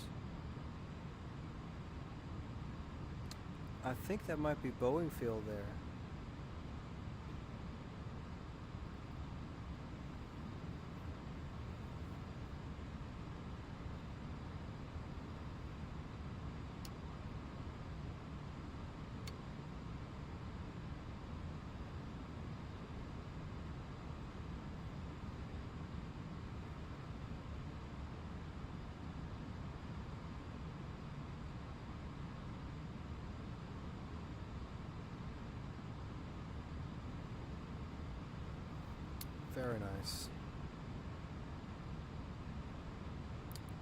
I think that might be Boeing field there. Very nice.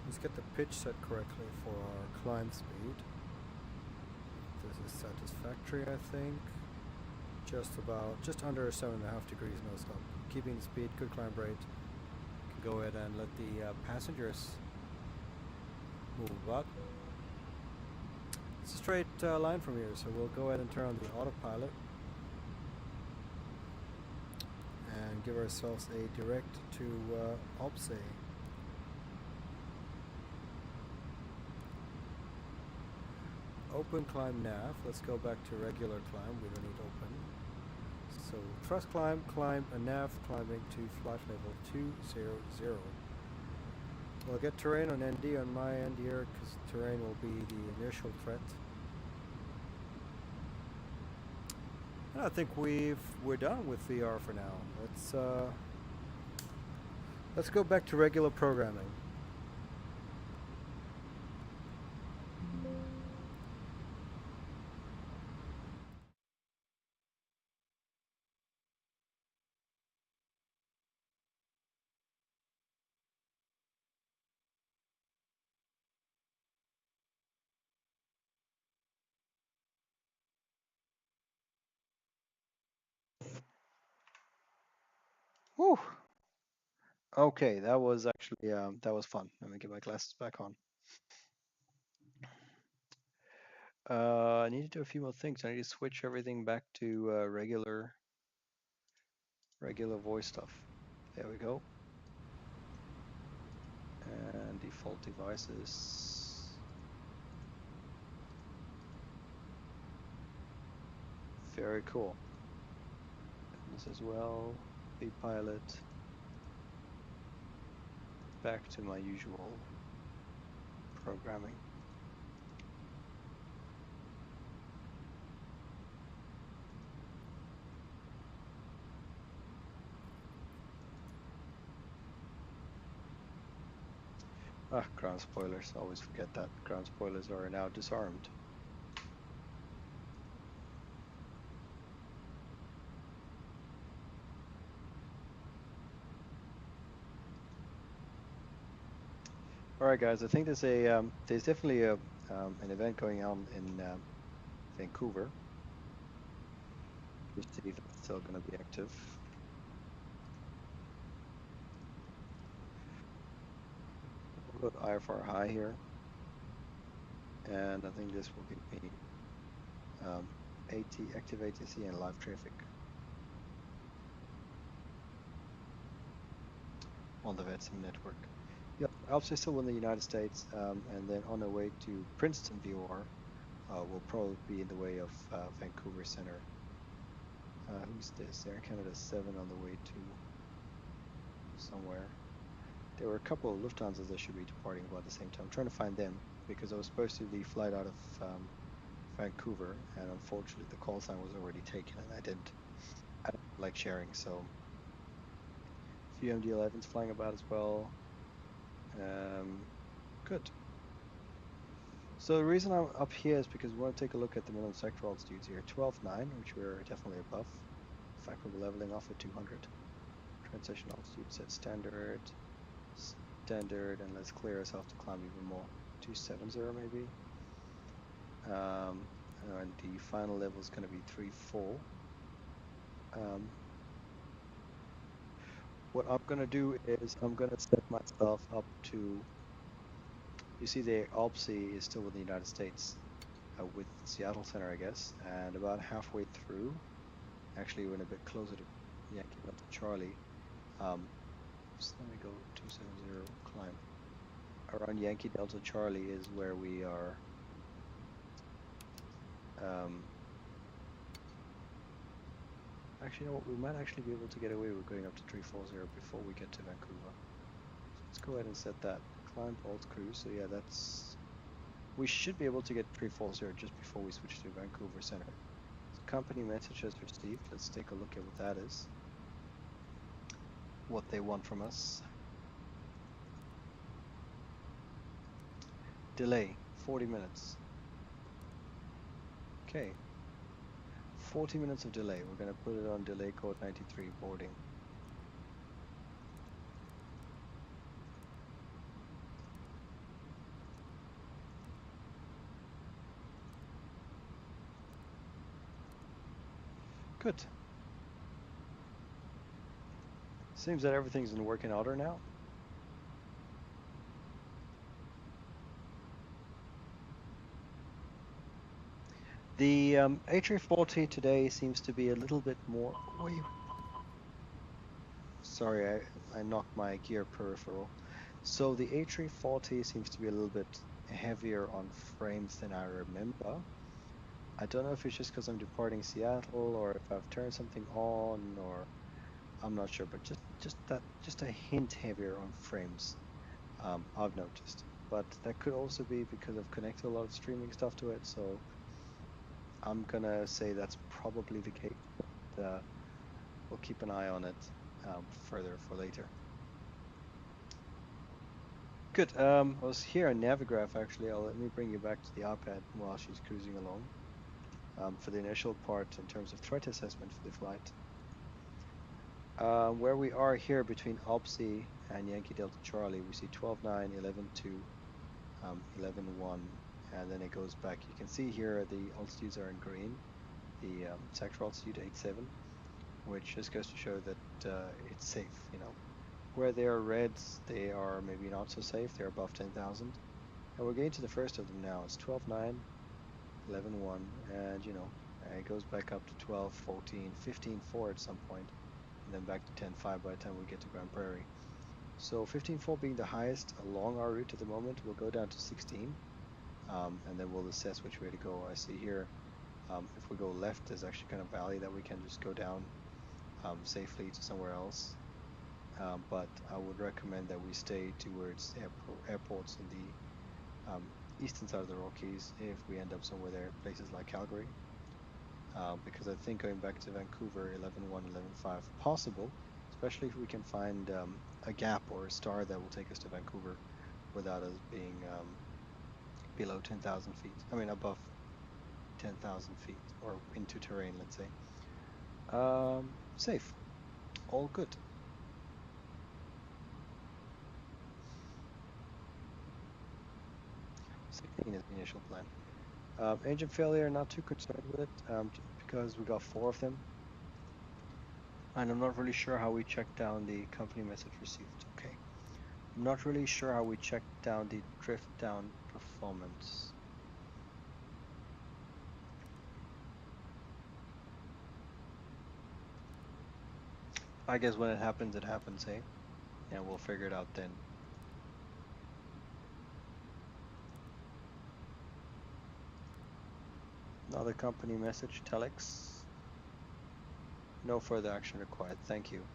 Let's get the pitch set correctly for our climb speed. This is satisfactory, I think. Just under 7.5 degrees no slope. Keeping the speed, good climb rate. Can go ahead and let the passengers move about. It's a straight line from here, so we'll go ahead and turn on the autopilot and give ourselves a direct to Alpsee. Open climb nav. Let's go back to regular climb. We don't need open. So thrust climb, climb, and nav climbing to flight level 200. We'll get terrain on ND on my end here because terrain will be the initial threat. And I think we're done with VR for now. Let's go back to regular programming. Whew. Okay, that was actually that was fun. Let me get my glasses back on. I need to do a few more things. I need to switch everything back to regular voice stuff. There we go. And default devices. Very cool. And this as well. The pilot. Back to my usual programming. Ground spoilers. Always forget that. Ground spoilers are now disarmed. All right, guys. I think there's definitely an event going on in Vancouver. Just see if it's still going to be active. We'll go to IFR high here, and I think this will give me active ATC and live traffic on the VATSIM network. Yeah, Alpsee still in the United States, and then on the way to Princeton VOR, will probably be in the way of Vancouver Center. Who's this? Air Canada 7 on the way to somewhere. There were a couple of Lufthansas that should be departing about the same time. I'm trying to find them because I was supposed to do the flight out of Vancouver, and unfortunately the call sign was already taken, and I don't like sharing. So a few MD-11s flying about as well. Good. So the reason I'm up here is because we want to take a look at the minimum sector altitudes here. 12.9, which we're definitely above. In fact, we're leveling off at 200. Transition altitude set standard, and let's clear ourselves to climb even more. 270 maybe. And the final level is going to be 3.4. What I'm going to do is I'm going to set myself up to, you see the Alpsee is still in the United States with Seattle Center, I guess, and about halfway through, actually we're a bit closer to Yankee Delta Charlie. So let me go 270 climb. Around Yankee Delta Charlie is where we are actually, you know what, we might actually be able to get away with going up to 340 before we get to Vancouver. So let's go ahead and set that. Climb alt cruise, so yeah, we should be able to get 340 just before we switch to Vancouver Center. So company message has received. Let's take a look at what that is. What they want from us. Delay, 40 minutes. Okay. 40 minutes of delay. We're going to put it on delay code 93 boarding. Good. Seems that everything's in working order now. The A340 today seems to be a little bit more. Wait. Sorry, I knocked my gear peripheral. So the A340 seems to be a little bit heavier on frames than I remember. I don't know if it's just because I'm departing Seattle or if I've turned something on, or I'm not sure, but just a hint heavier on frames. I've noticed, but that could also be because I've connected a lot of streaming stuff to it. So I'm gonna say that's probably the case. But, we'll keep an eye on it further for later. Good. I was here on Navigraph actually. Let me bring you back to the iPad while she's cruising along for the initial part in terms of threat assessment for the flight. Where we are here between OPSI and Yankee Delta Charlie, we see 12.9, 11.2, 11.1, and then it goes back. You can see here the altitudes are in green, the sector altitude 8.7, which just goes to show that it's safe. You know, where they are reds, they are maybe not so safe. They're above 10,000, and we're getting to the first of them now. It's 12.9, 11.1, and you know, it goes back up to 12, 14, 15.4 at some point, and then back to 10.5 by the time we get to Grand Prairie. So 15.4 being the highest along our route at the moment, we'll go down to 16, and then we'll assess which way to go. I see here, if we go left, there's actually kind of a valley that we can just go down safely to somewhere else. But I would recommend that we stay towards airports in the eastern side of the Rockies if we end up somewhere there, places like Calgary. Because I think going back to Vancouver, 11.1, 11.5 possible, especially if we can find a gap or a star that will take us to Vancouver without us being below 10,000 feet. I mean, above 10,000 feet or into terrain, let's say. Safe. All good. Is the initial plan. Engine failure, not too concerned with it because we got 4 of them. And I'm not really sure how we check down the company message received. Okay. I'm not really sure how we check down the drift down performance. I guess when it happens, hey? And we'll figure it out then. Another company message, telex. No further action required. Thank you.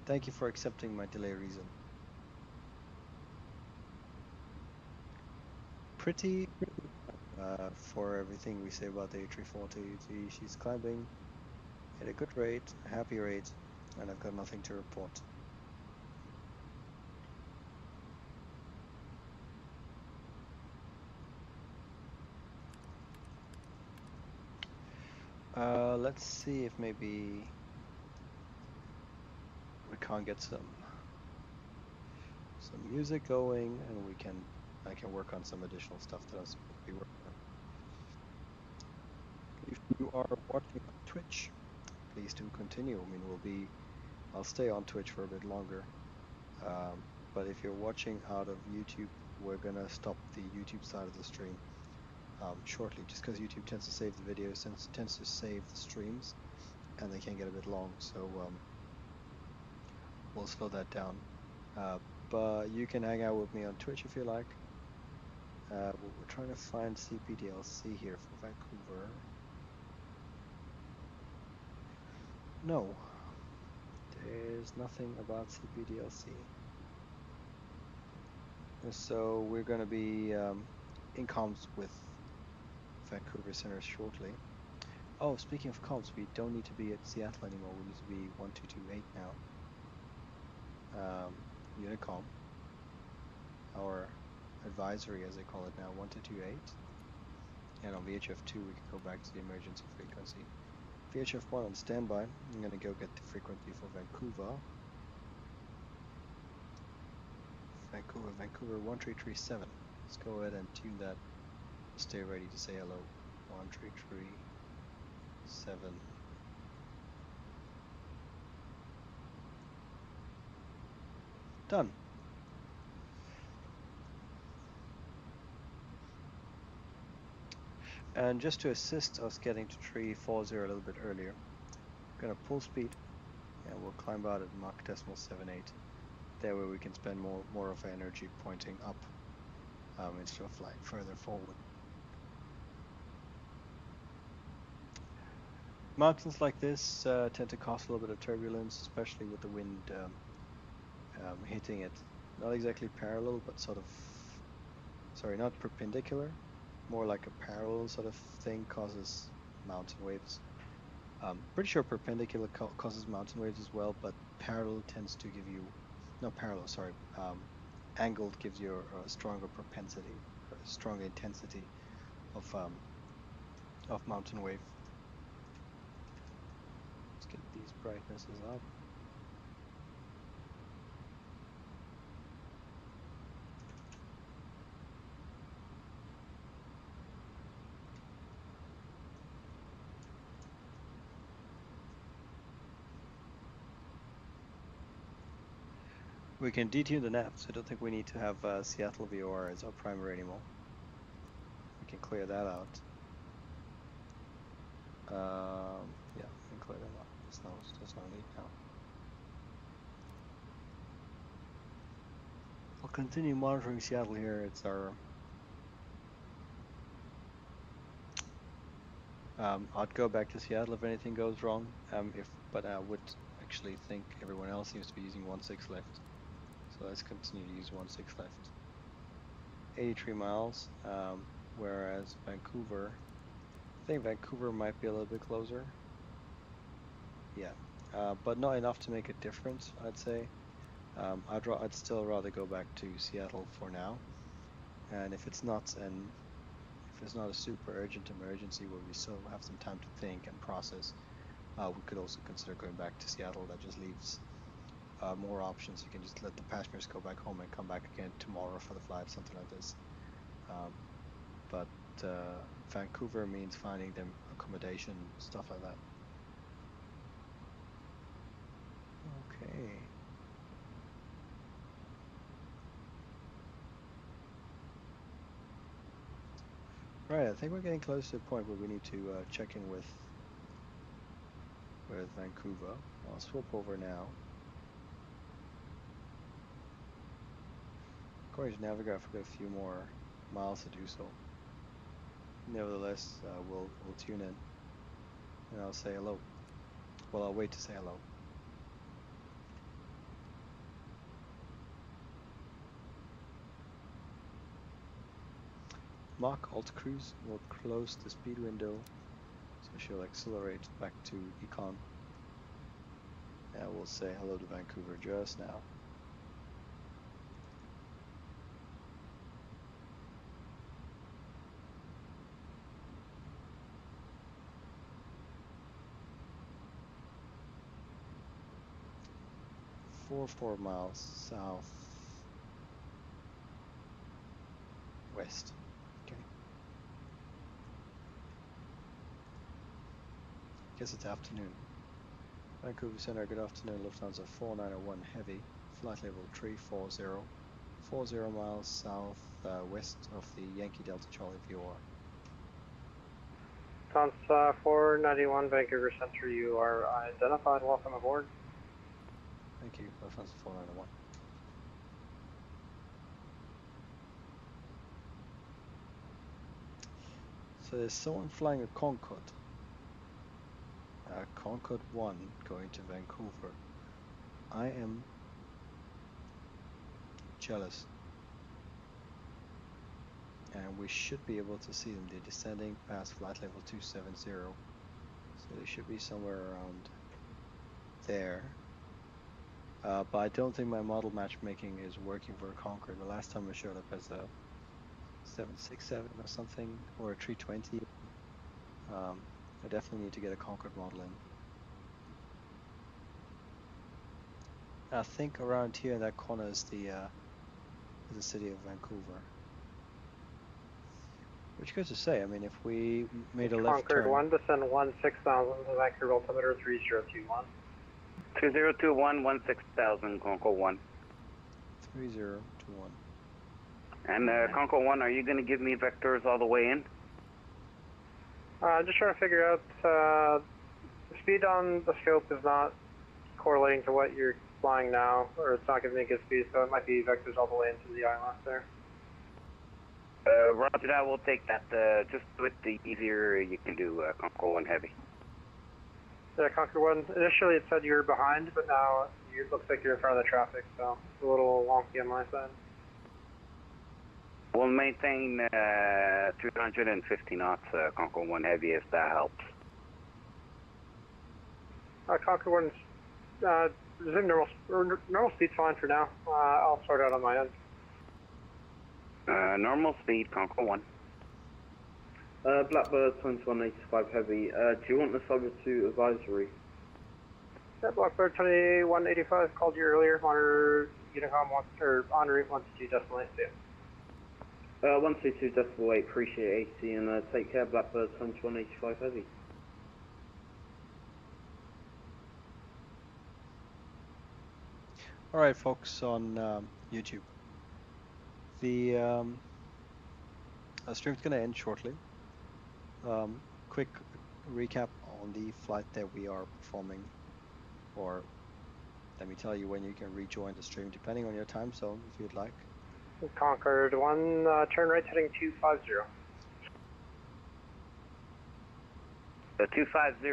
Thank you for accepting my delay reason. Pretty for everything we say about the A340. She's climbing at a good rate, a happy rate, and I've got nothing to report. Let's see if maybe we can't get some music going, and I can work on some additional stuff that I'm supposed to be working on. If you are watching on Twitch, please do continue. I mean, I'll stay on Twitch for a bit longer. But if you're watching out of YouTube, we're gonna stop the YouTube side of the stream shortly, just because YouTube tends to save the videos, tends to save the streams, and they can get a bit long. So we'll slow that down. But you can hang out with me on Twitch if you like. We're trying to find CPDLC here for Vancouver. No, there's nothing about CPDLC. So we're going to be in comms with Vancouver Center shortly. Oh, speaking of comms, we don't need to be at Seattle anymore. We need to be 1228 now. Unicom, our advisory as they call it now, 1228. And on VHF2 we can go back to the emergency frequency. VHF1 on standby. I'm going to go get the frequency for Vancouver. Vancouver 1337. Let's go ahead and tune that. Stay ready to say hello. 1337. Done. And just to assist us getting to 340 a little bit earlier, we're going to pull speed and we'll climb out at Mach 0.78. That way we can spend more of our energy pointing up instead of flying further forward. Mountains like this tend to cause a little bit of turbulence, especially with the wind hitting it. Not exactly parallel, but sort of, sorry, not perpendicular, more like a parallel sort of thing causes mountain waves. Pretty sure perpendicular causes mountain waves as well, but parallel tends to give you, no parallel, sorry, angled gives you a stronger propensity, or a stronger intensity of mountain wave. Let's get these brightnesses up. We can detune the nav, so I don't think we need to have Seattle VOR as our primary anymore. We can clear that out. Yeah, we can clear that out. There's no need now. I'll continue monitoring Seattle here. It's our... I'd go back to Seattle if anything goes wrong. But I would actually think everyone else seems to be using 1.6 left. So let's continue to use 1.6 left. 83 miles, whereas Vancouver, I think Vancouver might be a little bit closer. Yeah, but not enough to make a difference, I'd say. I'd still rather go back to Seattle for now. And if it's not a super urgent emergency where we still have some time to think and process, we could also consider going back to Seattle. That just leaves more options. You can just let the passengers go back home and come back again tomorrow for the flight, something like this. But Vancouver means finding them accommodation, stuff like that. Okay. Right, I think we're getting close to the point where we need to check in with Vancouver. I'll swap over now. According to Navigraph, we've got a few more miles to do so. Nevertheless, we'll tune in and I'll say hello. Well, I'll wait to say hello. Mach Alt Cruise will close the speed window, so she'll accelerate back to Econ. And we'll say hello to Vancouver just now. Four miles south west. Okay. Guess it's afternoon. Vancouver Center, good afternoon. Lufthansa 4901 Heavy, flight level 340, 40 miles south west of the Yankee Delta Charlie VOR. Lufthansa 491 Vancouver Center, you are identified. Welcome aboard. Thank you, Lufthansa 491. So there's someone flying a Concorde. Concorde 1 going to Vancouver. I am jealous. And we should be able to see them. They're descending past flight level 270. So they should be somewhere around there. But I don't think my model matchmaking is working for a Concorde. The last time I showed up as a 767 or something, or a 320. I definitely need to get a Concorde model in. I think around here in that corner is the city of Vancouver. Which goes to say, I mean, if we made a left Concorde turn... 1, descend 16,000 to Vancouver altimeter 3021. 2021, 16,000, Concorde 1. 3021. And Conco 1, are you going to give me vectors all the way in? I'm just trying to figure out, the speed on the scope is not correlating to what you're flying now, or it's not giving me a good speed, so it might be vectors all the way into the ILS there. Roger that, we'll take that. Just do it the easier you can do, Conco 1 Heavy. Yeah, Conquer 1, initially it said you were behind, but now it looks like you're in front of the traffic, so it's a little wonky on my side. We'll maintain 250 knots, Conco 1 Heavy, if that helps. Conquer 1's, resume normal speed's fine for now. I'll sort out on my end. Normal speed, Conco 1. Blackbird 2185 Heavy, do you want the subject to advisory? Yeah, Blackbird 2185 called you earlier, monitor Unicom, or en route 122.8, see ya. 122.8, appreciate AC, and take care, Blackbird 2185 Heavy. All right, folks on YouTube. The stream's going to end shortly. Quick recap on the flight that we are performing, or let me tell you when you can rejoin the stream depending on your time zone if you'd like. Concord 1, turn right heading 250. 250,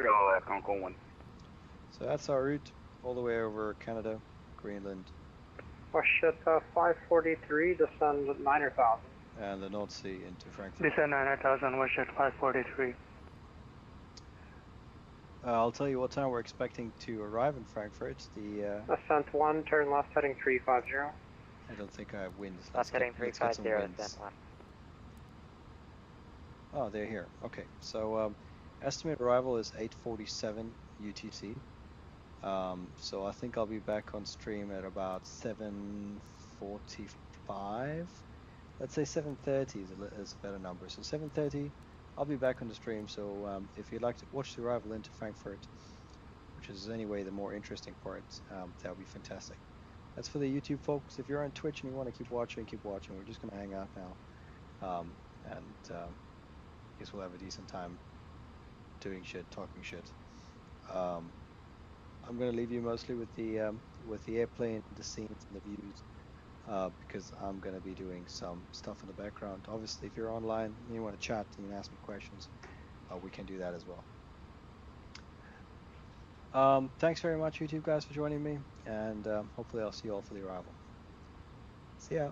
Conco 1. So that's our route all the way over Canada, Greenland, Wash at 543, descend 9,000. and the North Sea into Frankfurt. Descend 9,000, wash at 543. I'll tell you what time we're expecting to arrive in Frankfurt. The Ascent 1, turn left heading 350. I don't think I have winds. Left heading let's get some 350, winds. then left. Oh, they're here. Okay, so estimate arrival is 8:47 UTC. So I think I'll be back on stream at about 7:45. Let's say 7:30 is a better number. So 7:30, I'll be back on the stream. So if you'd like to watch the arrival into Frankfurt, which is anyway the more interesting part, that would be fantastic. That's for the YouTube folks. If you're on Twitch and you want to keep watching, keep watching. We're just going to hang out now. And I guess we'll have a decent time doing shit, talking shit. I'm going to leave you mostly with the airplane, the scenes, and the views, because I'm going to be doing some stuff in the background. Obviously, if you're online and you want to chat and you can ask me questions, we can do that as well. Thanks very much, YouTube guys, for joining me, and hopefully I'll see you all for the arrival. See ya.